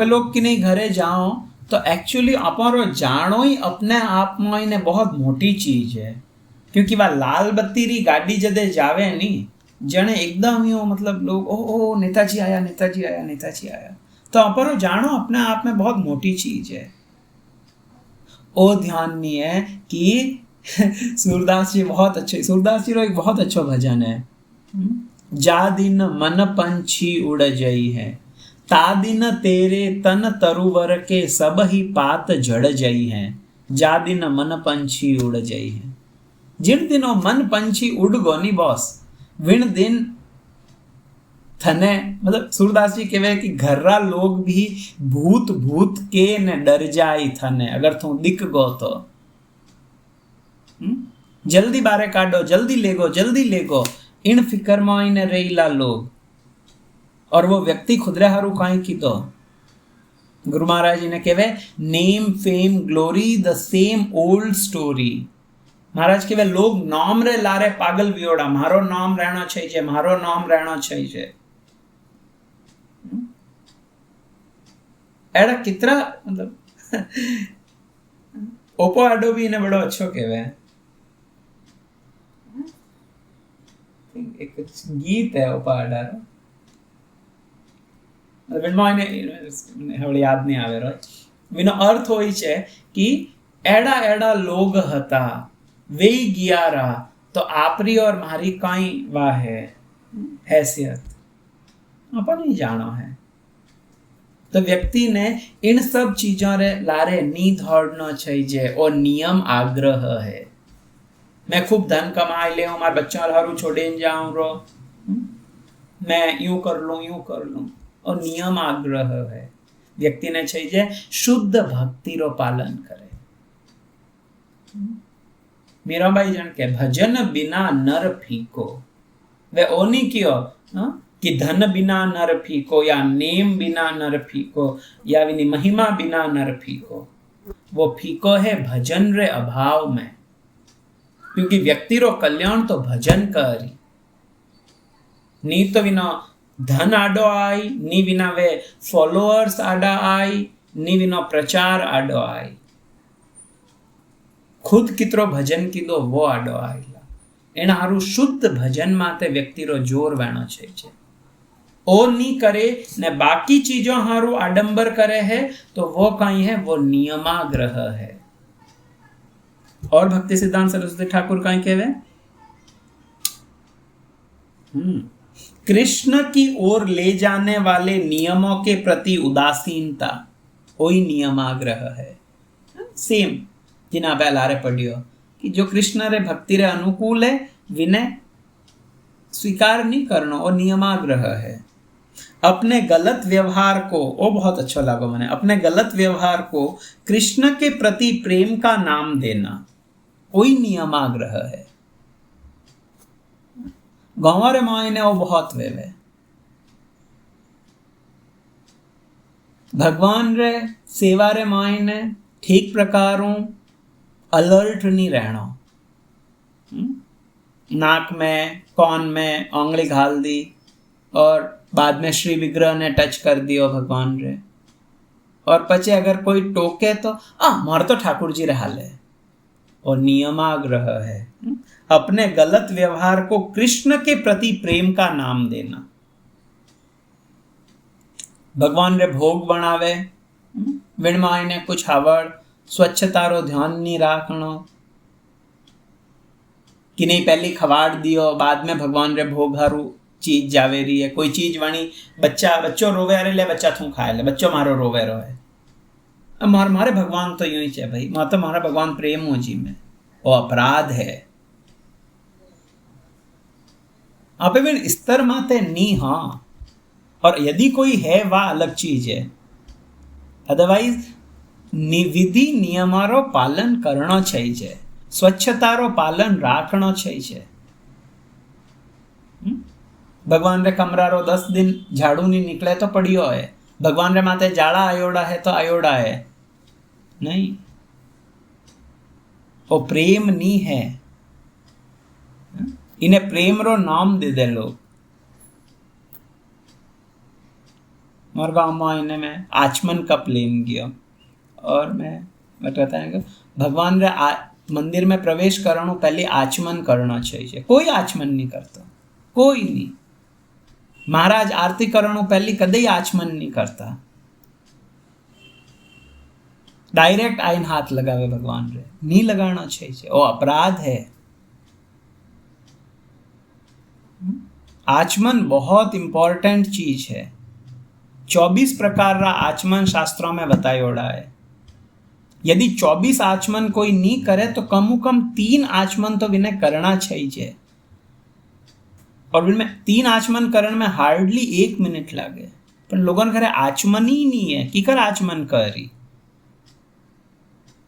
S1: लोग कि नहीं घरे जाओ तो एक्चुअली अपारो जानो ही अपने आप में ने बहुत मोटी चीज है, क्योंकि वह लाल बत्ती री गाड़ी जदे जावे नहीं जने एकदम ही मतलब लोग ओ नेताजी आया नेताजी आया नेताजी आया, तो अपारो जानो अपने आप में बहुत मोटी चीज है। ओ ध्यान नहीं है कि सूरदास जी बहुत अच्छे, सूरदास जी रो एक बहुत अच्छा भजन है, जा दिन मन पंछी उड़ जई है, ता दिन तेरे तन तरुवर के सब ही पात झड़ जई हैं, जा दिन मन पंछी उड़ जई है। जिन दिनों मन पंछी उड़ गो नी बॉस, विन दिन थने मतलब सूरदास जी कहे कि घर्रा लोग भी भूत भूत के ने डर जाई थने, अगर तू दिख गो तो जल्दी बारे काटो, जल्दी ले गो, इन फिकर में आईने रेला लोग। और वो व्यक्ति खुदरे हारू काई की तो गुरु महाराज जी ने कहे name fame glory the same old story. Maharaj कहे लोग नाम रे लारे पागल वियोड़ा, मारो नाम रहना चाहिए, मारो नाम रहना चाहिए। एड़ा कितना मतलब ओपो आडो भी इन्हें बड़ो अच्छो कहवे, एक गीत है ओपा आडारो, हमें याद नहीं आवे रो, विनो अर्थ होई छे कि एड़ा एड़ा लोग हता वे गियारा तो आपरी और मारी काई वाह है हैसियत अपन ही जानो है। तो व्यक्ति ने इन सब चीजों रे लारे नी दौड़ना चाहिए और नियम आग्रह है। मैं खूब धन कमाई ले, हमारे बच्चों हारू छोड़े जाऊं रो, मैं यूं कर लूं, और नियम आग्रह है। व्यक्ति ने चाहिए शुद्ध भक्ति रो पालन करे। मीराबाई जन के भजन बिना नर फीको, वे ओनी क्यों कि धन बिना नर फीको, या नेम बिना नर फीको, या विनी महिमा बिना नर फीको। वो फीको है भजन रे अभाव में, क्योंकि व्यक्ति रो कल्याण तो भजन करी, नी तो विना धन आडो आई, नी विना वे फॉलोअर्स आडा आई, नी विना प्रचार आडो आई। खुद कितरो भजन कीधो वो आडो आईला। एना हारू शुद्ध भजन माते व्यक्ति रो जोर वेणो चाहिए। ओ नी करे ने बाकी चीजों हारू आडंबर करे है तो वो कहीं है, वो नियमाग्रह है। और भक्ति सिद्धांत सरस्वती ठाकुर कहीं कहवे कृष्ण की ओर ले जाने वाले नियमों के प्रति उदासीनता वही नियमाग्रह है। सेम जिना पहला रे पढ़ियो कि जो कृष्ण रे भक्ति रे अनुकूल है विनय स्वीकार नहीं करना, और नियमाग्रह है। अपने गलत व्यवहार को, वो बहुत अच्छा लगा मैंने, अपने गलत व्यवहार को कृष्ण के प्रति प्रेम का नाम देना वही नियमाग्रह है। गंवारे मायने वो बहुत वेवे भगवान रे सेवा रे मायने ठीक प्रकारों अलर्ट नहीं रहना। नाक में कौन में आंगली घाल दी और बाद में श्री विग्रह ने टच कर दियो भगवान रे, और पचे अगर कोई टोके तो मार तो ठाकुर जी रहा ले, और नियमाग्रह है। अपने गलत व्यवहार को कृष्ण के प्रति प्रेम का नाम देना। भगवान रे भोग बनावे विणमाई ने कुछ हावड़, स्वच्छता रो ध्यान नहीं राखनो कि नहीं पहले खवाड़ दियो बाद में भगवान रे भोग हारू चीज जावे रही है। कोई चीज वाणी बच्चो रोवे अरे ले बच्चा तू खाए ले, बच्चो मारो रोवे रो है, मारे भगवान तो यूं ही है भाई, तो मारा भगवान प्रेम हो जी में, वो अपराध है आप स्तर माते नी। हाँ, और यदि कोई है वह अलग चीज है, अदरवाइज विधि नियमारो पालन करना चाहिए, स्वच्छतारो पालन राखना चाहिए। भगवान रे कमरा रो 10 दिन झाड़ू नहीं निकले तो पड़ियो है, भगवान रे माथे जाड़ा आयोड़ा है तो आयोड़ा है नहीं, वो प्रेम नहीं है। इन्हें प्रेम रो नाम दे दे लोग। मोर गाँव में इन्हें मैं आचमन कप लेन गया और मैं कहता है भगवान रे मंदिर में प्रवेश करनो पहले आचमन करना चाहिए। कोई आचमन नहीं करता, कोई नहीं। महाराज आरती करनो पहले कदे आचमन नहीं करता, डायरेक्ट आइन हाथ लगावे भगवान रे, नहीं लगाना चाहिए, वो अपराध है। आचमन बहुत इंपॉर्टेंट चीज है। 24 प्रकार रा आचमन शास्त्रों में बतायोड़ा है। यदि 24 आचमन कोई नहीं करे तो कम 3 आचमन तो विनय करना चाहिए, और विनय 3 आचमन करने में हार्डली 1 मिनट लागे, पर लोगों ने करे आचमन ही नहीं है कि कर आचमन करी।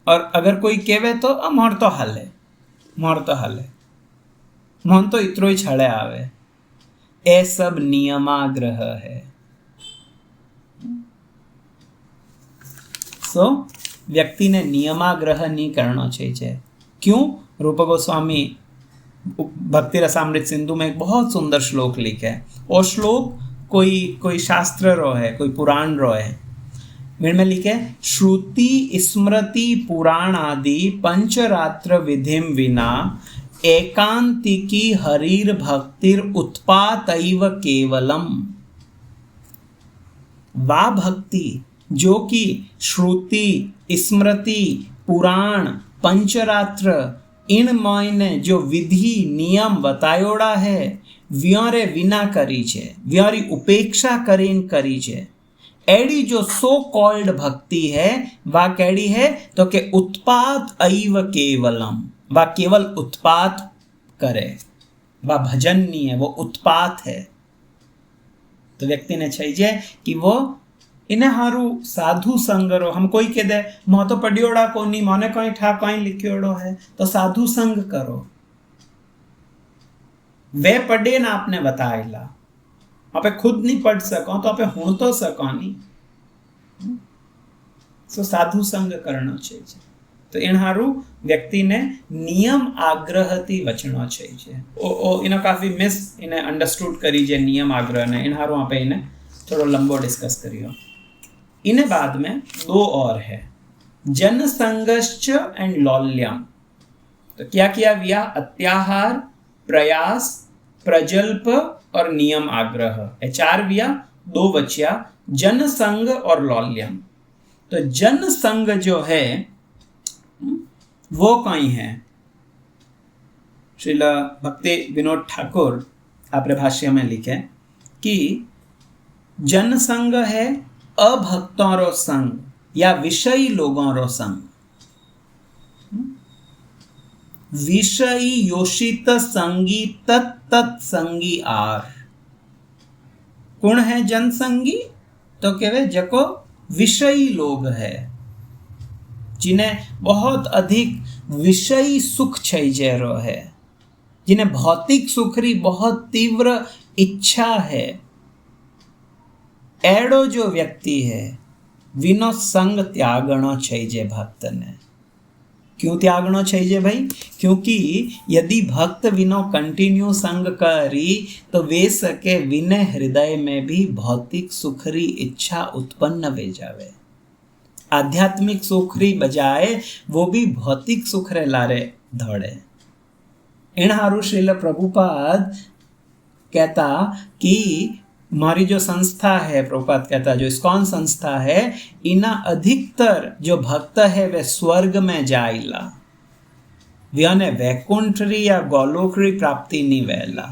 S1: और अगर कोई कहे तो मोर तो हले, मोर तो इतरो ही छड़े आवे। ए सब नियमाग्रह है। सो व्यक्ति ने नियमाग्रह नहीं करना चाहिए। क्यों? रूप गोस्वामी भक्ति रसामृत सिंधु में एक बहुत सुंदर श्लोक लिखे है। और श्लोक कोई शास्त्र रो है, कोई पुराण रो है। में लिखे श्रुति स्मृति पुराण आदि पंचरात्र विधिम विना एकांतिकी हरिर भक्तिर उत्पातैव केवलम। वा भक्ति जो कि श्रुति स्मृति पुराण पंचरात्र इन मायने जो विधि नियम बतायोड़ा है व्यारे विना करी छे, व्यारी उपेक्षा करीन करी छे। एडी जो सो कॉल्ड भक्ति है वह कैडी है तो के उत्पात ऐव केवलम, वह केवल उत्पात करे, वह भजन नहीं है, वो उत्पात है। तो व्यक्ति ने चाहिए कि वो इन्हें हारू साधु संग रो। हम कोई कह दे मोह तो पढ़ियोड़ा को नहीं, मोने कहीं ठा कहीं लिखियोड़ो है, तो साधु संग करो। वे पढ़े ना आपने बताएला, आप खुद नहीं पढ़ सको तो आप हूं तो सको नहीं। सो साधु संग करना चाहिए। तो इन हारू व्यक्ति ने नियम आग्रह थी बचना चाहिए। ओ इन्हें काफी मिस इन्हें अंडरस्टूड करी जे नियम आग्रह ने। इन हारू आप इन्हें थोड़ा लंबो डिस्कस करियो। इन्हें बाद में 2 और है, जन संगश्च एंड लौल्यम। तो क्या किया विया? अत्याहार, प्रयास, प्रजल्प और नियम आग्रह। 4 विया, 2 बचिया, जन संग और लौल्यम। तो जन संग जो है वो कहीं है। श्रील भक्ति विनोद ठाकुर आपने भाष्य में लिखे कि जन संग है अभक्तों रो संग या विषयी लोगों रो संग। विषयी योषित संगी तत्संगी आर। कौन है जनसंगी? तो कहवे जको विषयी लोग है, जिन्हें बहुत अधिक विषयी सुख चाहिए रो है, जिन्हें भौतिक सुख री बहुत तीव्र इच्छा है। एड़ो जो व्यक्ति है विनो संग त्यागनो चाहिए भक्त ने। क्यों त्यागनो चाहिए भाई? क्योंकि यदि भक्त विनो कंटिन्यू संग करी तो वे सके विनय हृदय में भी भौतिक सुखरी इच्छा उत्पन्न वे जावे। आध्यात्मिक सुखरी बजाय वो भी भौतिक सुख रे लारे दौड़े। इन हारू श्रील प्रभुपाद कहता कि हमारी जो संस्था है, प्रभुपाद कहता जो इस्कॉन संस्था है, इना अधिकतर जो भक्त है वे स्वर्ग में जाइला, व्याने वैकुंठरी या गोलोकरी प्राप्ति नहीं वेला।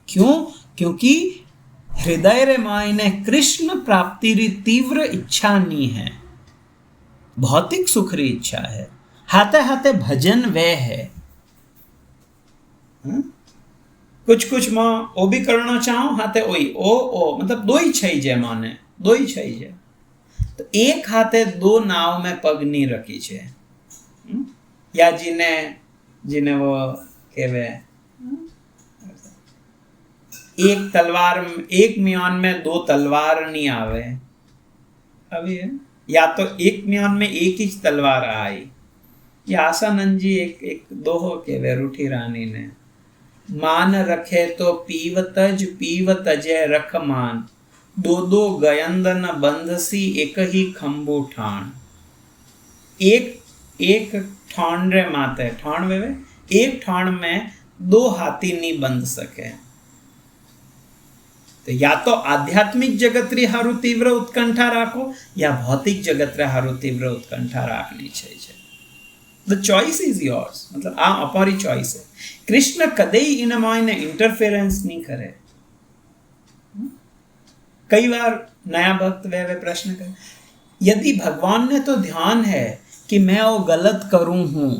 S1: क्यों? क्योंकि हृदय रे मायने कृष्ण प्राप्ति री तीव्र इच्छा नहीं है। भौतिक सुख री इच्छा है, हाथे हाथे भजन वे है। कुछ कुछ मां ओ भी करना चाहो हाथे ओई ओ मतलब दो ही छई जे माने दो ही छई जे, तो एक हाथे दो नाव में पग नहीं रखी छे। या जिने वो केवे एक तलवार, एक म्यान में दो तलवार नहीं आवे। अभी है या तो एक म्यान में एक ही तलवार आई। या आसानंद जी एक दोहो केवे रूठी रानी ने, मान रखे तो पीव तजे रख मान, दो दो गयंद न बंधसी एक ही खंबू ठाण। एक ठाण रे माते ठाण वेवे एक ठाण में दो हाथी नहीं बंध सके। तो या तो आध्यात्मिक जगत री हारू तीव्र उत्कंठा राखो या भौतिक जगत रे हारू तीव्र उत्कंठा राखनी चाहिए। द चॉइस इज योर्स, मतलब आ अपारी चॉइस है। कृष्ण कदे इन मायने इंटरफेरेंस नहीं करे। कई बार नया भक्त वे प्रश्न करे, यदि भगवान ने तो ध्यान है कि मैं वो गलत करूं हूं,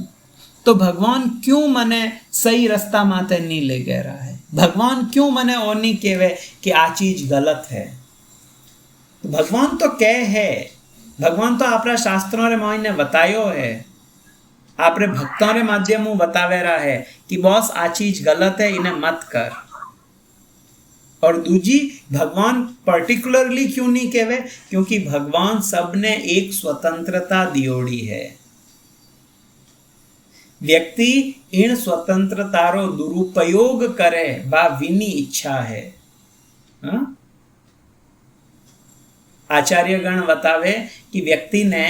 S1: तो भगवान क्यों मने सही रास्ता माते नहीं ले गया रहा है? भगवान क्यों मने ओ नहीं कहवे कि आ चीज गलत है? तो भगवान तो कह है, भगवान तो आपरा शास्त्रों रे मायने बतायो है, आपरे भक्तों रे माध्यम बतावे रहा है कि बॉस आ चीज गलत है, इन्हें मत कर। और दूजी, भगवान पर्टिकुलरली क्यों नहीं कहवे? क्योंकि भगवान सबने एक स्वतंत्रता दियोड़ी है। व्यक्ति इन स्वतंत्रतारो दुरुपयोग करे बा विनी इच्छा है। आचार्य गण बतावे कि व्यक्ति ने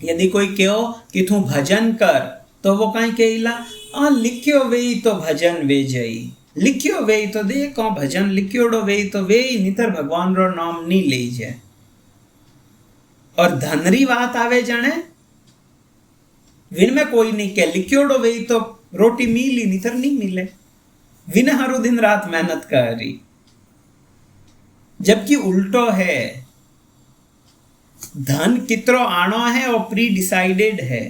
S1: यदि कोई कहो कि तू भजन कर, तो वो कहीं कहेला लिख्यो वे तो भजन वे जई, लिख्यो वे तो दे को भजन लिख्योड़ो वे तो वे नितर भगवान रो नाम नहीं ले जाए। और धनरी बात आवे जाने विन में कोई नहीं के लिख्योड़ो वे तो रोटी मिली नितर नहीं मिले, विन हारू दिन रात मेहनत करी। जबकि उल्टो है, धन कितरो आनो है और प्री डिसाइडेड है,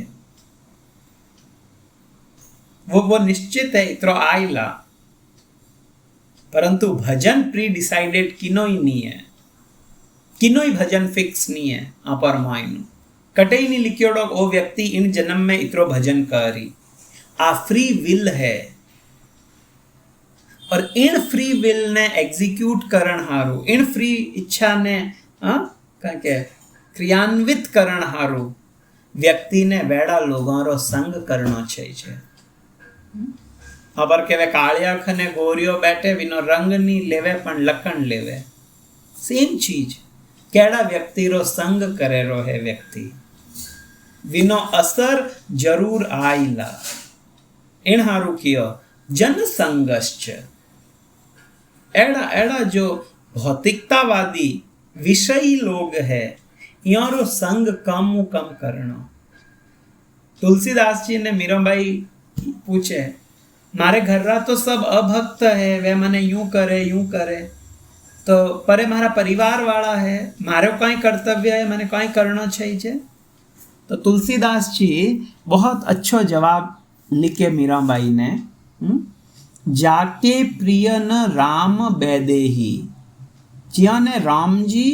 S1: वो निश्चित है इतरो आइला। परंतु भजन प्री डिसाइडेड किनो ही नहीं है, किनो ही भजन फिक्स नहीं है। अपर मायनु कटे ही नहीं लिखियोड़ो ओ व्यक्ति इन जन्म में इतरो भजन करी। आ फ्री विल है, और इन फ्री विल ने एग्जीक्यूट करण हारू, इन फ्री इच्छा ने क्रियान्वित करण हारू व्यक्ति ने वेड़ा लोगों रो संग करनो चाहिए। अबर के कालिया खने गोरियो बैठे विनो रंग नहीं लेवे पण लखन लेवे। सेम चीज, केड़ा व्यक्ति रो संग करे रो है व्यक्ति, विनो असर जरूर आईला। इन हारू कियो जन संगश्च, एड़ा जो भौतिकतावादी विषयी लोग है, यारो संग कम करना। तुलसीदास जी ने मीरा भाई पूछे, मारे घर रा तो सब अभक्त है, वे मने यूं करे, तो परे मारा परिवार वाला है, मारो कई कर्तव्य है, मैंने कई करना चाहिए। तो तुलसीदास जी बहुत अच्छा जवाब लिखे मीराबाई ने, जाके प्रिय न राम बैदेही, जियाने राम जी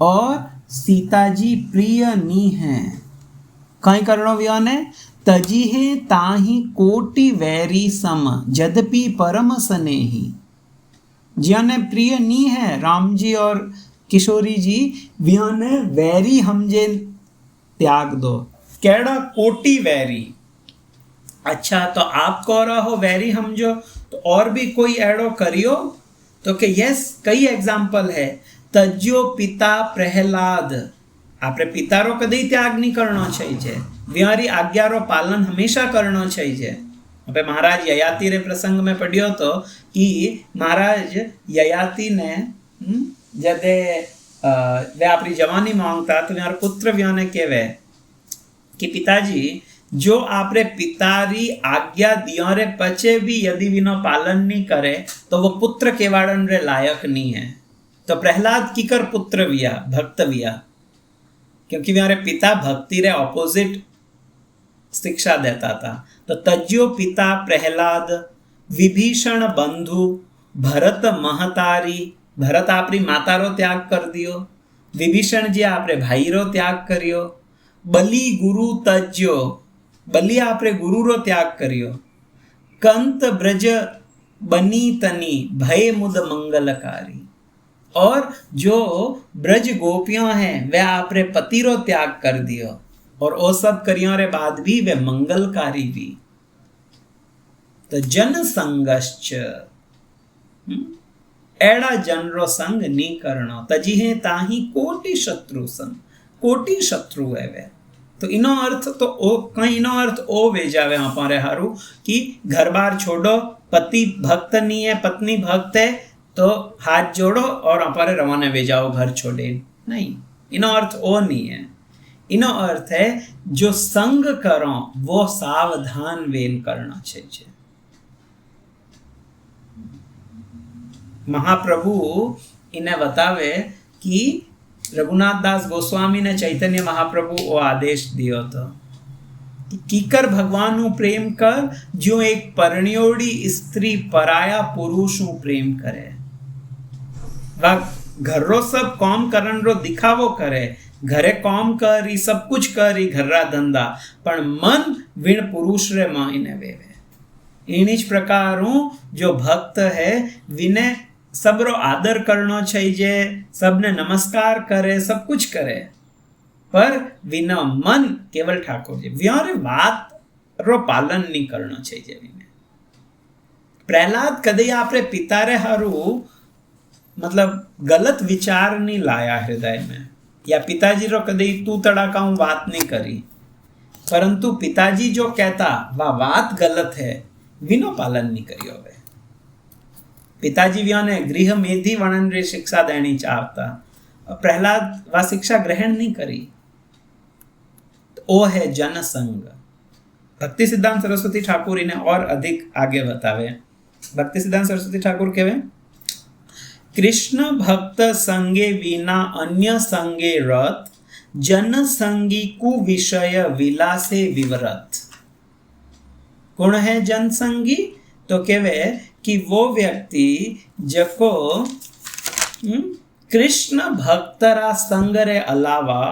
S1: और सीता जी प्रिय नी हैं, कई करणो व्याने तजिहे ताही कोटि वैरी सम, जदपि परम स्नेही। जियाने प्रिय नी है राम जी और किशोरी जी, व्याने वैरी हमजे त्याग दो। केड़ा कोटि वैरी। अच्छा, तो आप कह रहा हो वैरी हमजो, तो और भी कोई एड़ो करियो? तो के यस, कई एग्जाम्पल है। तज्यो पिता प्रहलाद, आपरे पिता रो कदी त्याग नहीं करना चाहिए, व्यारी आज्ञा रो पालन हमेशा करना चाहिए। अबे महाराज ययाति रे प्रसंग में पढ़ियो तो कि महाराज ययाति ने जदे वे अपनी जवानी मांगता, तो मेरा पुत्र व्याने केवे कि पिताजी जो आपरे पितारी आज्ञा दियो रे पचे भी यदि विनो पालन नहीं करे, तो वो पुत्र केवाड़न रे लायक नहीं है। तो प्रहलाद कीकर पुत्र विया, भक्त विया। क्योंकि मेरे पिता भक्ति रे ऑपोजिट शिक्षा देता था। तो तज्यो पिता प्रहलाद, विभीषण बंधु, भरत महतारी, भरत आपरी माता रो त्याग कर दियो, विभीषण जी आपरे भाई रो त्याग करियो, बलि गुरु तज्यो, बलि आपरे गुरु रो त्याग करियो, कंत ब्रज बनी तनी, भय मुद मंगलकारी। और जो ब्रज गोपियां हैं वे आपरे पति रो त्याग कर दियो, और वो सब करियों रे बाद भी वे मंगलकारी भी। तो जन संगश्च, एड़ा जन रो संग नी करनो, तजी है ताही कोटि शत्रु संग, कोटि शत्रु है वे। तो इनो अर्थ तो ओ कई इनो अर्थ ओ वे जावे हमारे हारू कि घर बार छोड़ो, पति भक्त नहीं है, पत्नी भक्त है, तो हाथ जोड़ो और हमारे रवाना वे जाओ घर छोड़े, नहीं, इनो अर्थ ओ नहीं है। इनो अर्थ है जो संग करो वो सावधान वेन करना चाहिए। महाप्रभु इन्हें बतावे कि रघुनाथ दास गोस्वामी ने चैतन्य महाप्रभु वो आदेश दियो तो कि कीकर भगवान नु प्रेम कर जो एक परण्योड़ी स्त्री पराया पुरुष नु प्रेम करे। वह घर रो सब काम करन रो दिखावो करे, घरे काम करी, सब कुछ करी, घररा धंधा, पर मन विण पुरुष रे मायने वेवे। इनिज प्रकारू जो भक्त है विने सबरो आदर करना चाहिए, सबने नमस्कार करे, सब कुछ करे, पर विना मन केवल ठाकुर जी व्यारे बात रो पालन नहीं करना चाहिए। विने प्रहलाद कदे आपरे पिता रे हारू मतलब गलत विचार नहीं लाया हृदय में, या पिताजी रो कदे तू तड़ाका हूं बात नहीं करी, परंतु पिताजी जो कहता वह बात गलत है, विनो पालन नहीं करियो वे। पिताजी ने गृह मेधी वर्णन रे शिक्षा देनी चाहता, प्रहलाद वह शिक्षा ग्रहण नहीं करी। तो ओ है जनसंग। भक्ति सिद्धांत सरस्वती ठाकुर इन्हें और अधिक आगे बतावे। भक्ति सिद्धांत सरस्वती ठाकुर कहवे, कृष्ण भक्त संगे विना अन्य संगे रत, जन संगी कु विषय विलासे विवरत। कौन है जनसंगी? तो कहवे कि वो व्यक्ति जको कृष्ण भक्तरा संग रे अलावा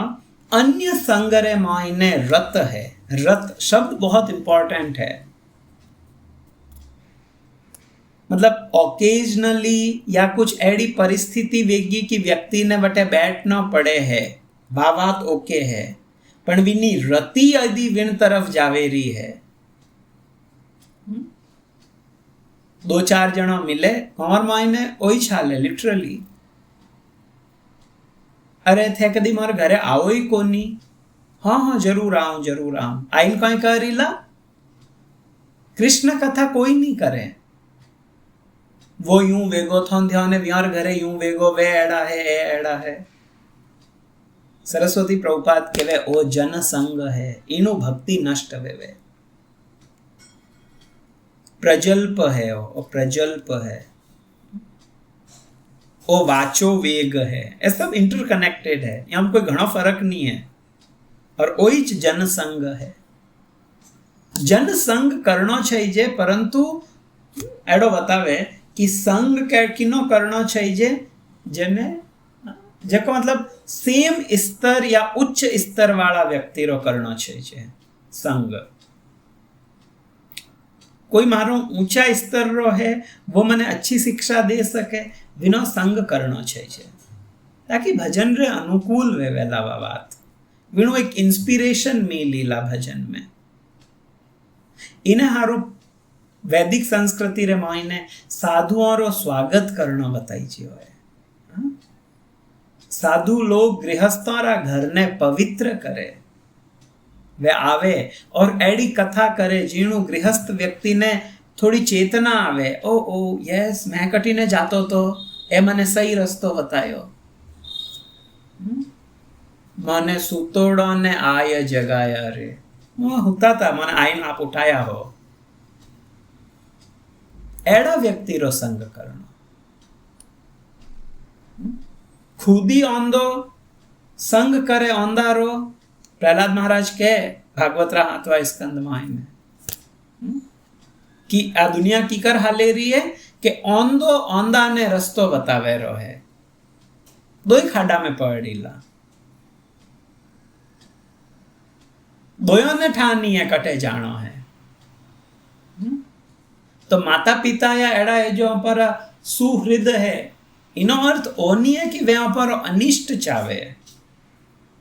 S1: अन्य संग रे मायने रत है। रत शब्द बहुत इंपॉर्टेंट है, मतलब ओकेजनली या कुछ ऐडी परिस्थिति वेगी कि व्यक्ति ने बटे बैठना पड़े है, बात ओके है, पण विनी रति यदि विन तरफ जावेरी है, दो चार जना मिले और मायने ओई छाले लिटरली, अरे थे कदी मारे घरे आओ ही कोनी, हाँ जरूर आऊं आइन कहीं करीला। कृष्ण कथा कोई नहीं करे, वो यूं वेगो थोन ध्यान व्यार घरे यूं वेगो वे एड़ा है ए एड़ा है। सरस्वती प्रभुपाद कहवे ओ जन संग है, इनु भक्ति नष्ट वेवे। प्रजल्प है, ओ प्रजल्प है, ओ वाचो वेग है, ये सब इंटरकनेक्टेड है, यहाँ कोई घणो फर्क नहीं है। और ओइच जनसंग है। जनसंग करना चाहिए, परंतु एडो बतावे कि संग किनो करना चाहिए जने जको मतलब सेम स्तर या उच्च स्तर वाला व्यक्ति रो करना चाहिए संग। कोई मारो ऊंचा स्तर रो है, वो मने अच्छी शिक्षा दे सके, विनो संग करना चाहिए, ताकि भजन रे अनुकूल वे वेलावा बात, विनो एक इंस्पिरेशन मिलीला भजन में। इन्हें हारू वैदिक संस्कृति रे मायने साधुओं रो स्वागत करना बताई जी है। साधु लोग गृहस्थों रा घर ने पवित्र करे, वे आवे और एडी कथा करे जीणु गृहस्थ व्यक्ति ने थोड़ी चेतना आवे, ओ यस मैं कटी ने जातो तो ए मने सही रस्तो बतायो, मने सुतोड़ो ने आय जगाया रे, वो होता था मने आइन आप उठाया हो। एड़ा व्यक्ति रो संग करना। खुदी आंदो संग करे औंधारो, प्रहलाद महाराज कहे भागवतरा 8वां स्कंद में कि आ दुनिया की कर हाले रही है कि औंधो औंधा ने रस्तो बतावे रो है, दो ही खाडा में पड़ीला, दोयों ने ठानी है कटे जानो है। तो माता पिता या एड़ा है जो पर सुहृद है, इनो अर्थ ओ नहीं है कि वे पर अनिष्ट चावे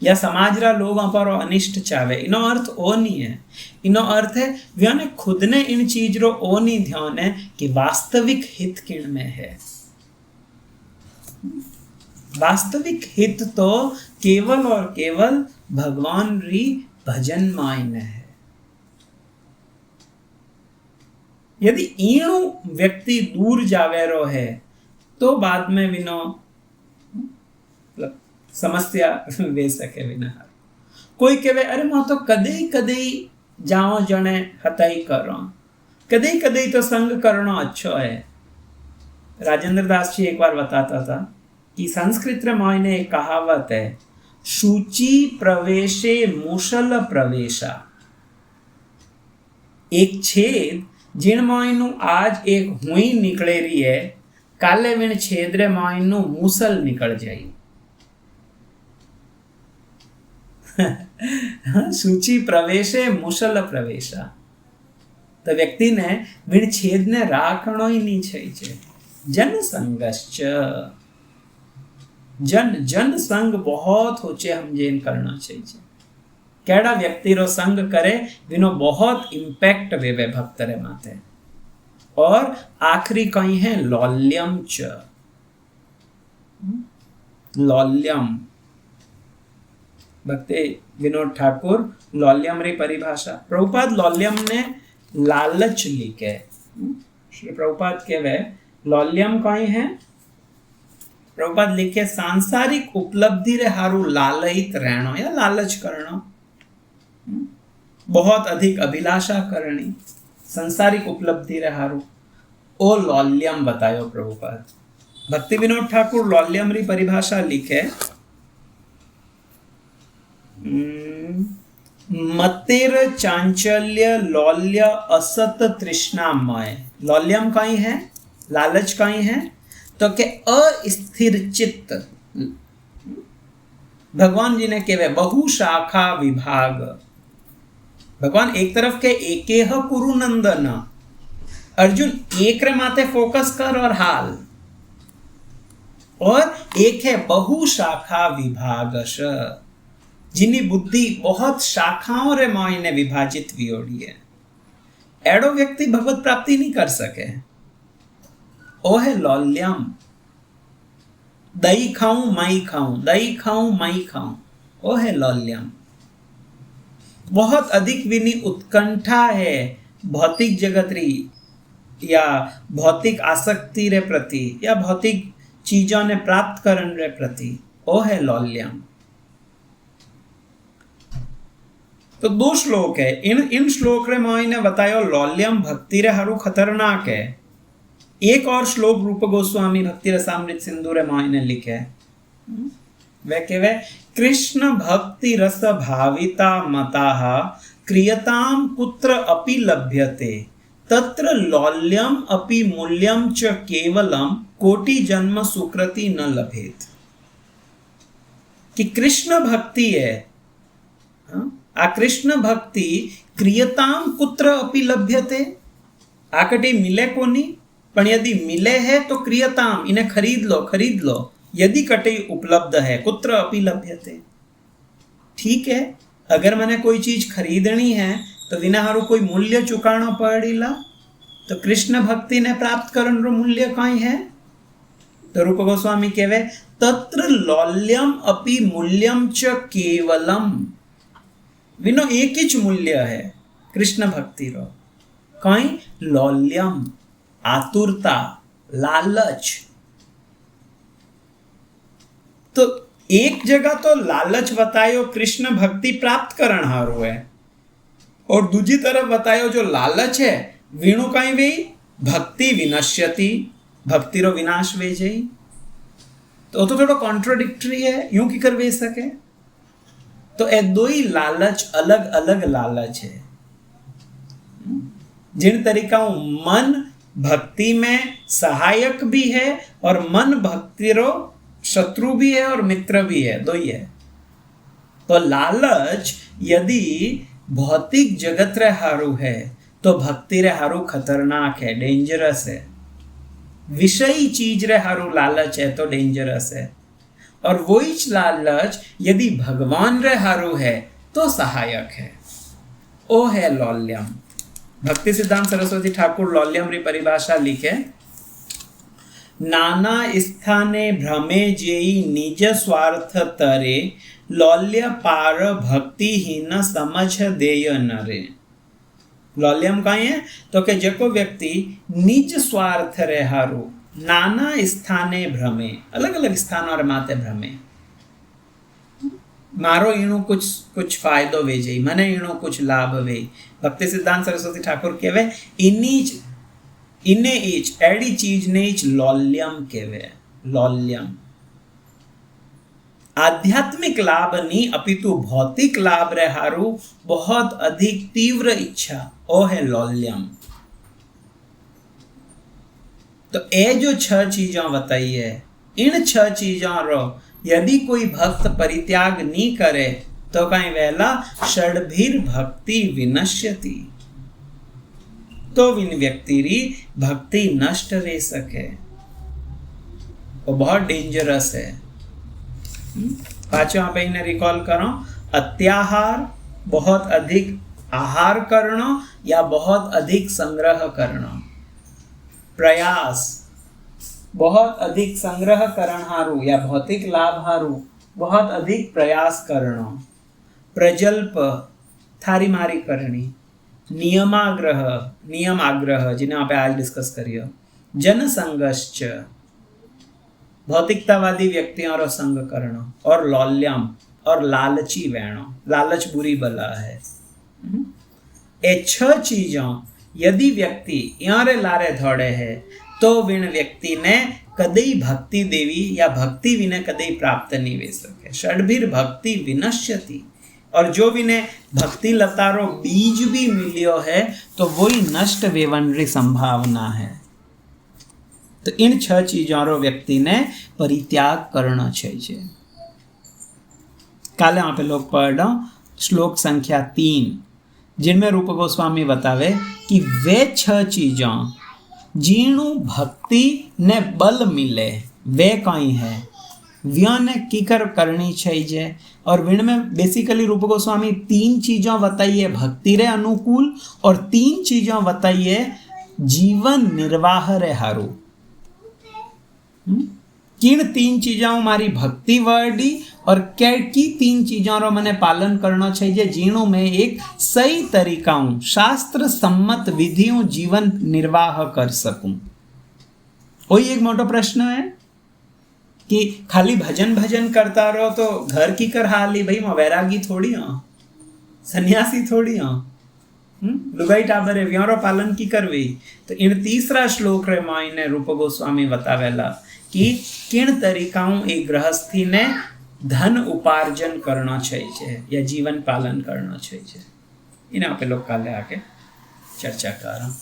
S1: या समाज रा लोग पर अनिष्ट चावे, इनो अर्थ ओ नहीं है। इनो अर्थ है वे ने खुद ने इन चीज रो ओ नहीं ध्यान है कि वास्तविक हित किन में है। वास्तविक हित तो केवल और केवल भगवान री भजन मायने है। यदि ईणु व्यक्ति दूर जावेरो है तो बाद में विनो समस्या वे सके विना। कोई कहे अरे मैं तो कदे कदे जाओ जने हताई करो, कदे कदे तो संग करना अच्छो है। राजेंद्र दास जी एक बार बताता था कि संस्कृत में एक कहावत है, शुचि प्रवेशे मुशल प्रवेशा। एक छेद जिन मायनु आज एक हुई निकले रही है, काले विन छेदरे मायनु मुसल निकल जाई। सूची प्रवेशे मुसल प्रवेशा। तो व्यक्ति ने विन छेद ने राखणो ही नहीं चाहिए। जन संगश्च, जन संग बहुत होचे हम जेन करना चाहिए। केड़ा व्यक्ति रो संग करे विनो बहुत इम्पैक्ट वेवे भक्त रे माथे। और आखिरी कहीं है लौल्यम च, लौल्यम। भक्ति विनोद ठाकुर लौल्यम री परिभाषा, प्रभुपाद लौल्यम ने लालच लिखे। श्री प्रभुपाद कहवे लौल्यम कहीं है, प्रभुपाद लिखे सांसारिक उपलब्धि रे हारू लालयित रहनो या लालच करनो, बहुत अधिक अभिलाषा करनी, संसारिक उपलब्धि रे हारू, ओ लौल्यम बतायो प्रभुपाद। भक्ति विनोद ठाकुर लौल्यम री परिभाषा लिखे, मतेर चांचल्य लौल्य असत तृष्णामय। लौल्यम कहीं है, लालच कहीं है, तो के अस्थिर चित्त। भगवान जी ने केवे बहु शाखा विभाग। भगवान एक तरफ के एकेह कुरु नंदन, अर्जुन एक रे माथे फोकस कर और हाल, और एक है बहु शाखा विभागश, जिनी बुद्धि बहुत शाखाओं रे मायने विभाजित वियोड़ी है। एडो व्यक्ति भगवत प्राप्ति नहीं कर सके। ओ है लौल्यम, दही खाऊं माई खाऊं, दही खाऊं माई खाऊं, ओ है लौल्यम। बहुत अधिक विनी उत्कंठा है भौतिक जगत री या भौतिक आसक्ति रे प्रति या भौतिक चीजों ने प्राप्त करन रे प्रति, ओ है लौल्यम। तो दो श्लोक है, इन श्लोक रे मायने बतायो लौल्यम भक्ति रे हारू खतरनाक है। एक और श्लोक रूप गोस्वामी भक्ति रसामृत सिंधु रे मायने लिखे, वे कहवे कृष्ण भक्ति रस भाविता मताः क्रियताम कुत्र अपि लभ्यते तत्र लौल्यम अपि मूल्यम च केवलम कोटि जन्म सुकृति न लभेत। कि कृष्ण भक्ति है, आ कृष्ण भक्ति क्रियताम कुत्र अपि लभ्यते, आकटी मिले कोनी, पण यदि मिले है तो क्रियताम, इन्हें खरीद लो, यदि कटे उपलब्ध है, कुत्र अपि लभ्यते। ठीक है, अगर मैंने कोई चीज खरीदनी है तो विना हारू कोई मूल्य चुकाना पड़ेला, तो कृष्ण भक्ति ने प्राप्त करन रो मूल्य कहीं है। तो रूप गोस्वामी कहवे तत्र लौल्यम अपि मूल्यम च केवलम। विनो एक ही मूल्य है कृष्ण भक्ति रो, कहीं लौल्यम आतुरता, लालच। तो एक जगह तो लालच बतायो कृष्ण भक्ति प्राप्त करण हारो है, और दूसरी तरफ बतायो जो लालच है वीणु कहीं भी भक्ति विनश्यति, भक्ति रो विनाश वे जाई। तो थोड़ा कॉन्ट्रोडिक्टरी है, यूं की कर वे सके। तो ए दो ही लालच अलग अलग लालच है। जिन तरीका मन भक्ति में सहायक भी है और मन भक्ति रो शत्रु भी है और मित्र भी है, दो ही है। तो लालच यदि भौतिक जगत रे हारू है तो भक्ति रे हारू खतरनाक है, डेंजरस है। विषयी चीज रे हारू लालच है तो डेंजरस है। और वही लालच यदि भगवान रे हारू है तो सहायक है। ओ है लौल्यम। भक्ति सिद्धांत सरस्वती ठाकुर लौल्यम री परिभाषा लिखे, नाना स्थाने भ्रमे जेई निज स्वार्थ तरे, लौल्य पार भक्तिहीन समझ देय नरे। लौल्यम कहीं है तो के जको व्यक्ति निज स्वार्थ रे हारू नाना स्थाने भ्रमे, अलग अलग स्थान और माते भ्रमे, मारो इणु कुछ फायदो वे जई, मने इणु कुछ लाभ वे। भक्ति सिद्धांत सरस्वती ठाकुर कहवे इने ईच एडी चीज ने ईच लौल्यम कहवे। लौल्यम आध्यात्मिक लाभ नहीं अपितु भौतिक लाभ रे हारू बहुत अधिक तीव्र इच्छा, ओ है लौल्यम। तो ये जो 6 चीजों बताई है, इन 6 चीजों रो यदि कोई भक्त परित्याग नहीं करे तो कहीं वेला षड्भीर भक्ति विनश्यति, तो विन व्यक्ति री भक्ति नष्ट रह सके। वो बहुत डेंजरस है। पांचवा पे इन्हें रिकॉल करो, अत्याहार, बहुत अधिक आहार करना या बहुत अधिक संग्रह करना। प्रयास, बहुत अधिक संग्रह करण हारू या भौतिक लाभ हारू बहुत अधिक प्रयास करना। प्रजल्प, थारी मारी करनी। नियमाग्रह, नियम आग्रह जिन्हें आप आज डिस्कस करियो। जनसंगश्च, भौतिकतावादी व्यक्तियों रो संग करना। और लौल्यम, और लालची वेणो, लालच बुरी बला है। ये 6 चीजों यदि व्यक्ति यारे लारे धोड़े है तो विण व्यक्ति ने कदई भक्ति देवी या भक्ति विने कदई प्राप्त नहीं वे सके। षड्भीर भक्ति विनश्यति, और जो विने भक्ति लतारो बीज भी मिलियो है तो वही नष्ट वेवन री संभावना है। तो इन 6 चीजों रो व्यक्ति ने परित्याग करना चाहिए। काले वहां पे लोग पढ़ो श्लोक संख्या 3, जिनमें रूप गोस्वामी बतावे कि वे 6 चीजों जीणु भक्ति ने बल मिले वे कहीं है, व्या ने कीकर करनी चाहिए। और विण में बेसिकली रूप गोस्वामी 3 चीजों बताइए भक्ति रे अनुकूल और 3 चीजों बताइए जीवन निर्वाह रे हारू। किन 3 चीजों मारी भक्ति वर्डी और क्या की 3 चीजों रो मैंने पालन करना चाहिए जीणों में एक सही तरीकाओं शास्त्र सम्मत विधियों जीवन निर्वाह कर सकूं। वही एक मोटो प्रश्न है कि खाली भजन करता रहो तो घर की कर हाली, भाई मैं वैरागी थोड़ी हूं, सन्यासी थोड़ी हूं, लुगाई टाबरे व्योरो पालन की करवी। तो इन तीसरा श्लोक रे मायने रूप गोस्वामी बतावेला कि किन तरीकाओं एक गृहस्थी ने धन उपार्जन करना चाहिए या जीवन पालन करना चाहिए। इन पे लोग काले आके चर्चा कर रहा हूँ।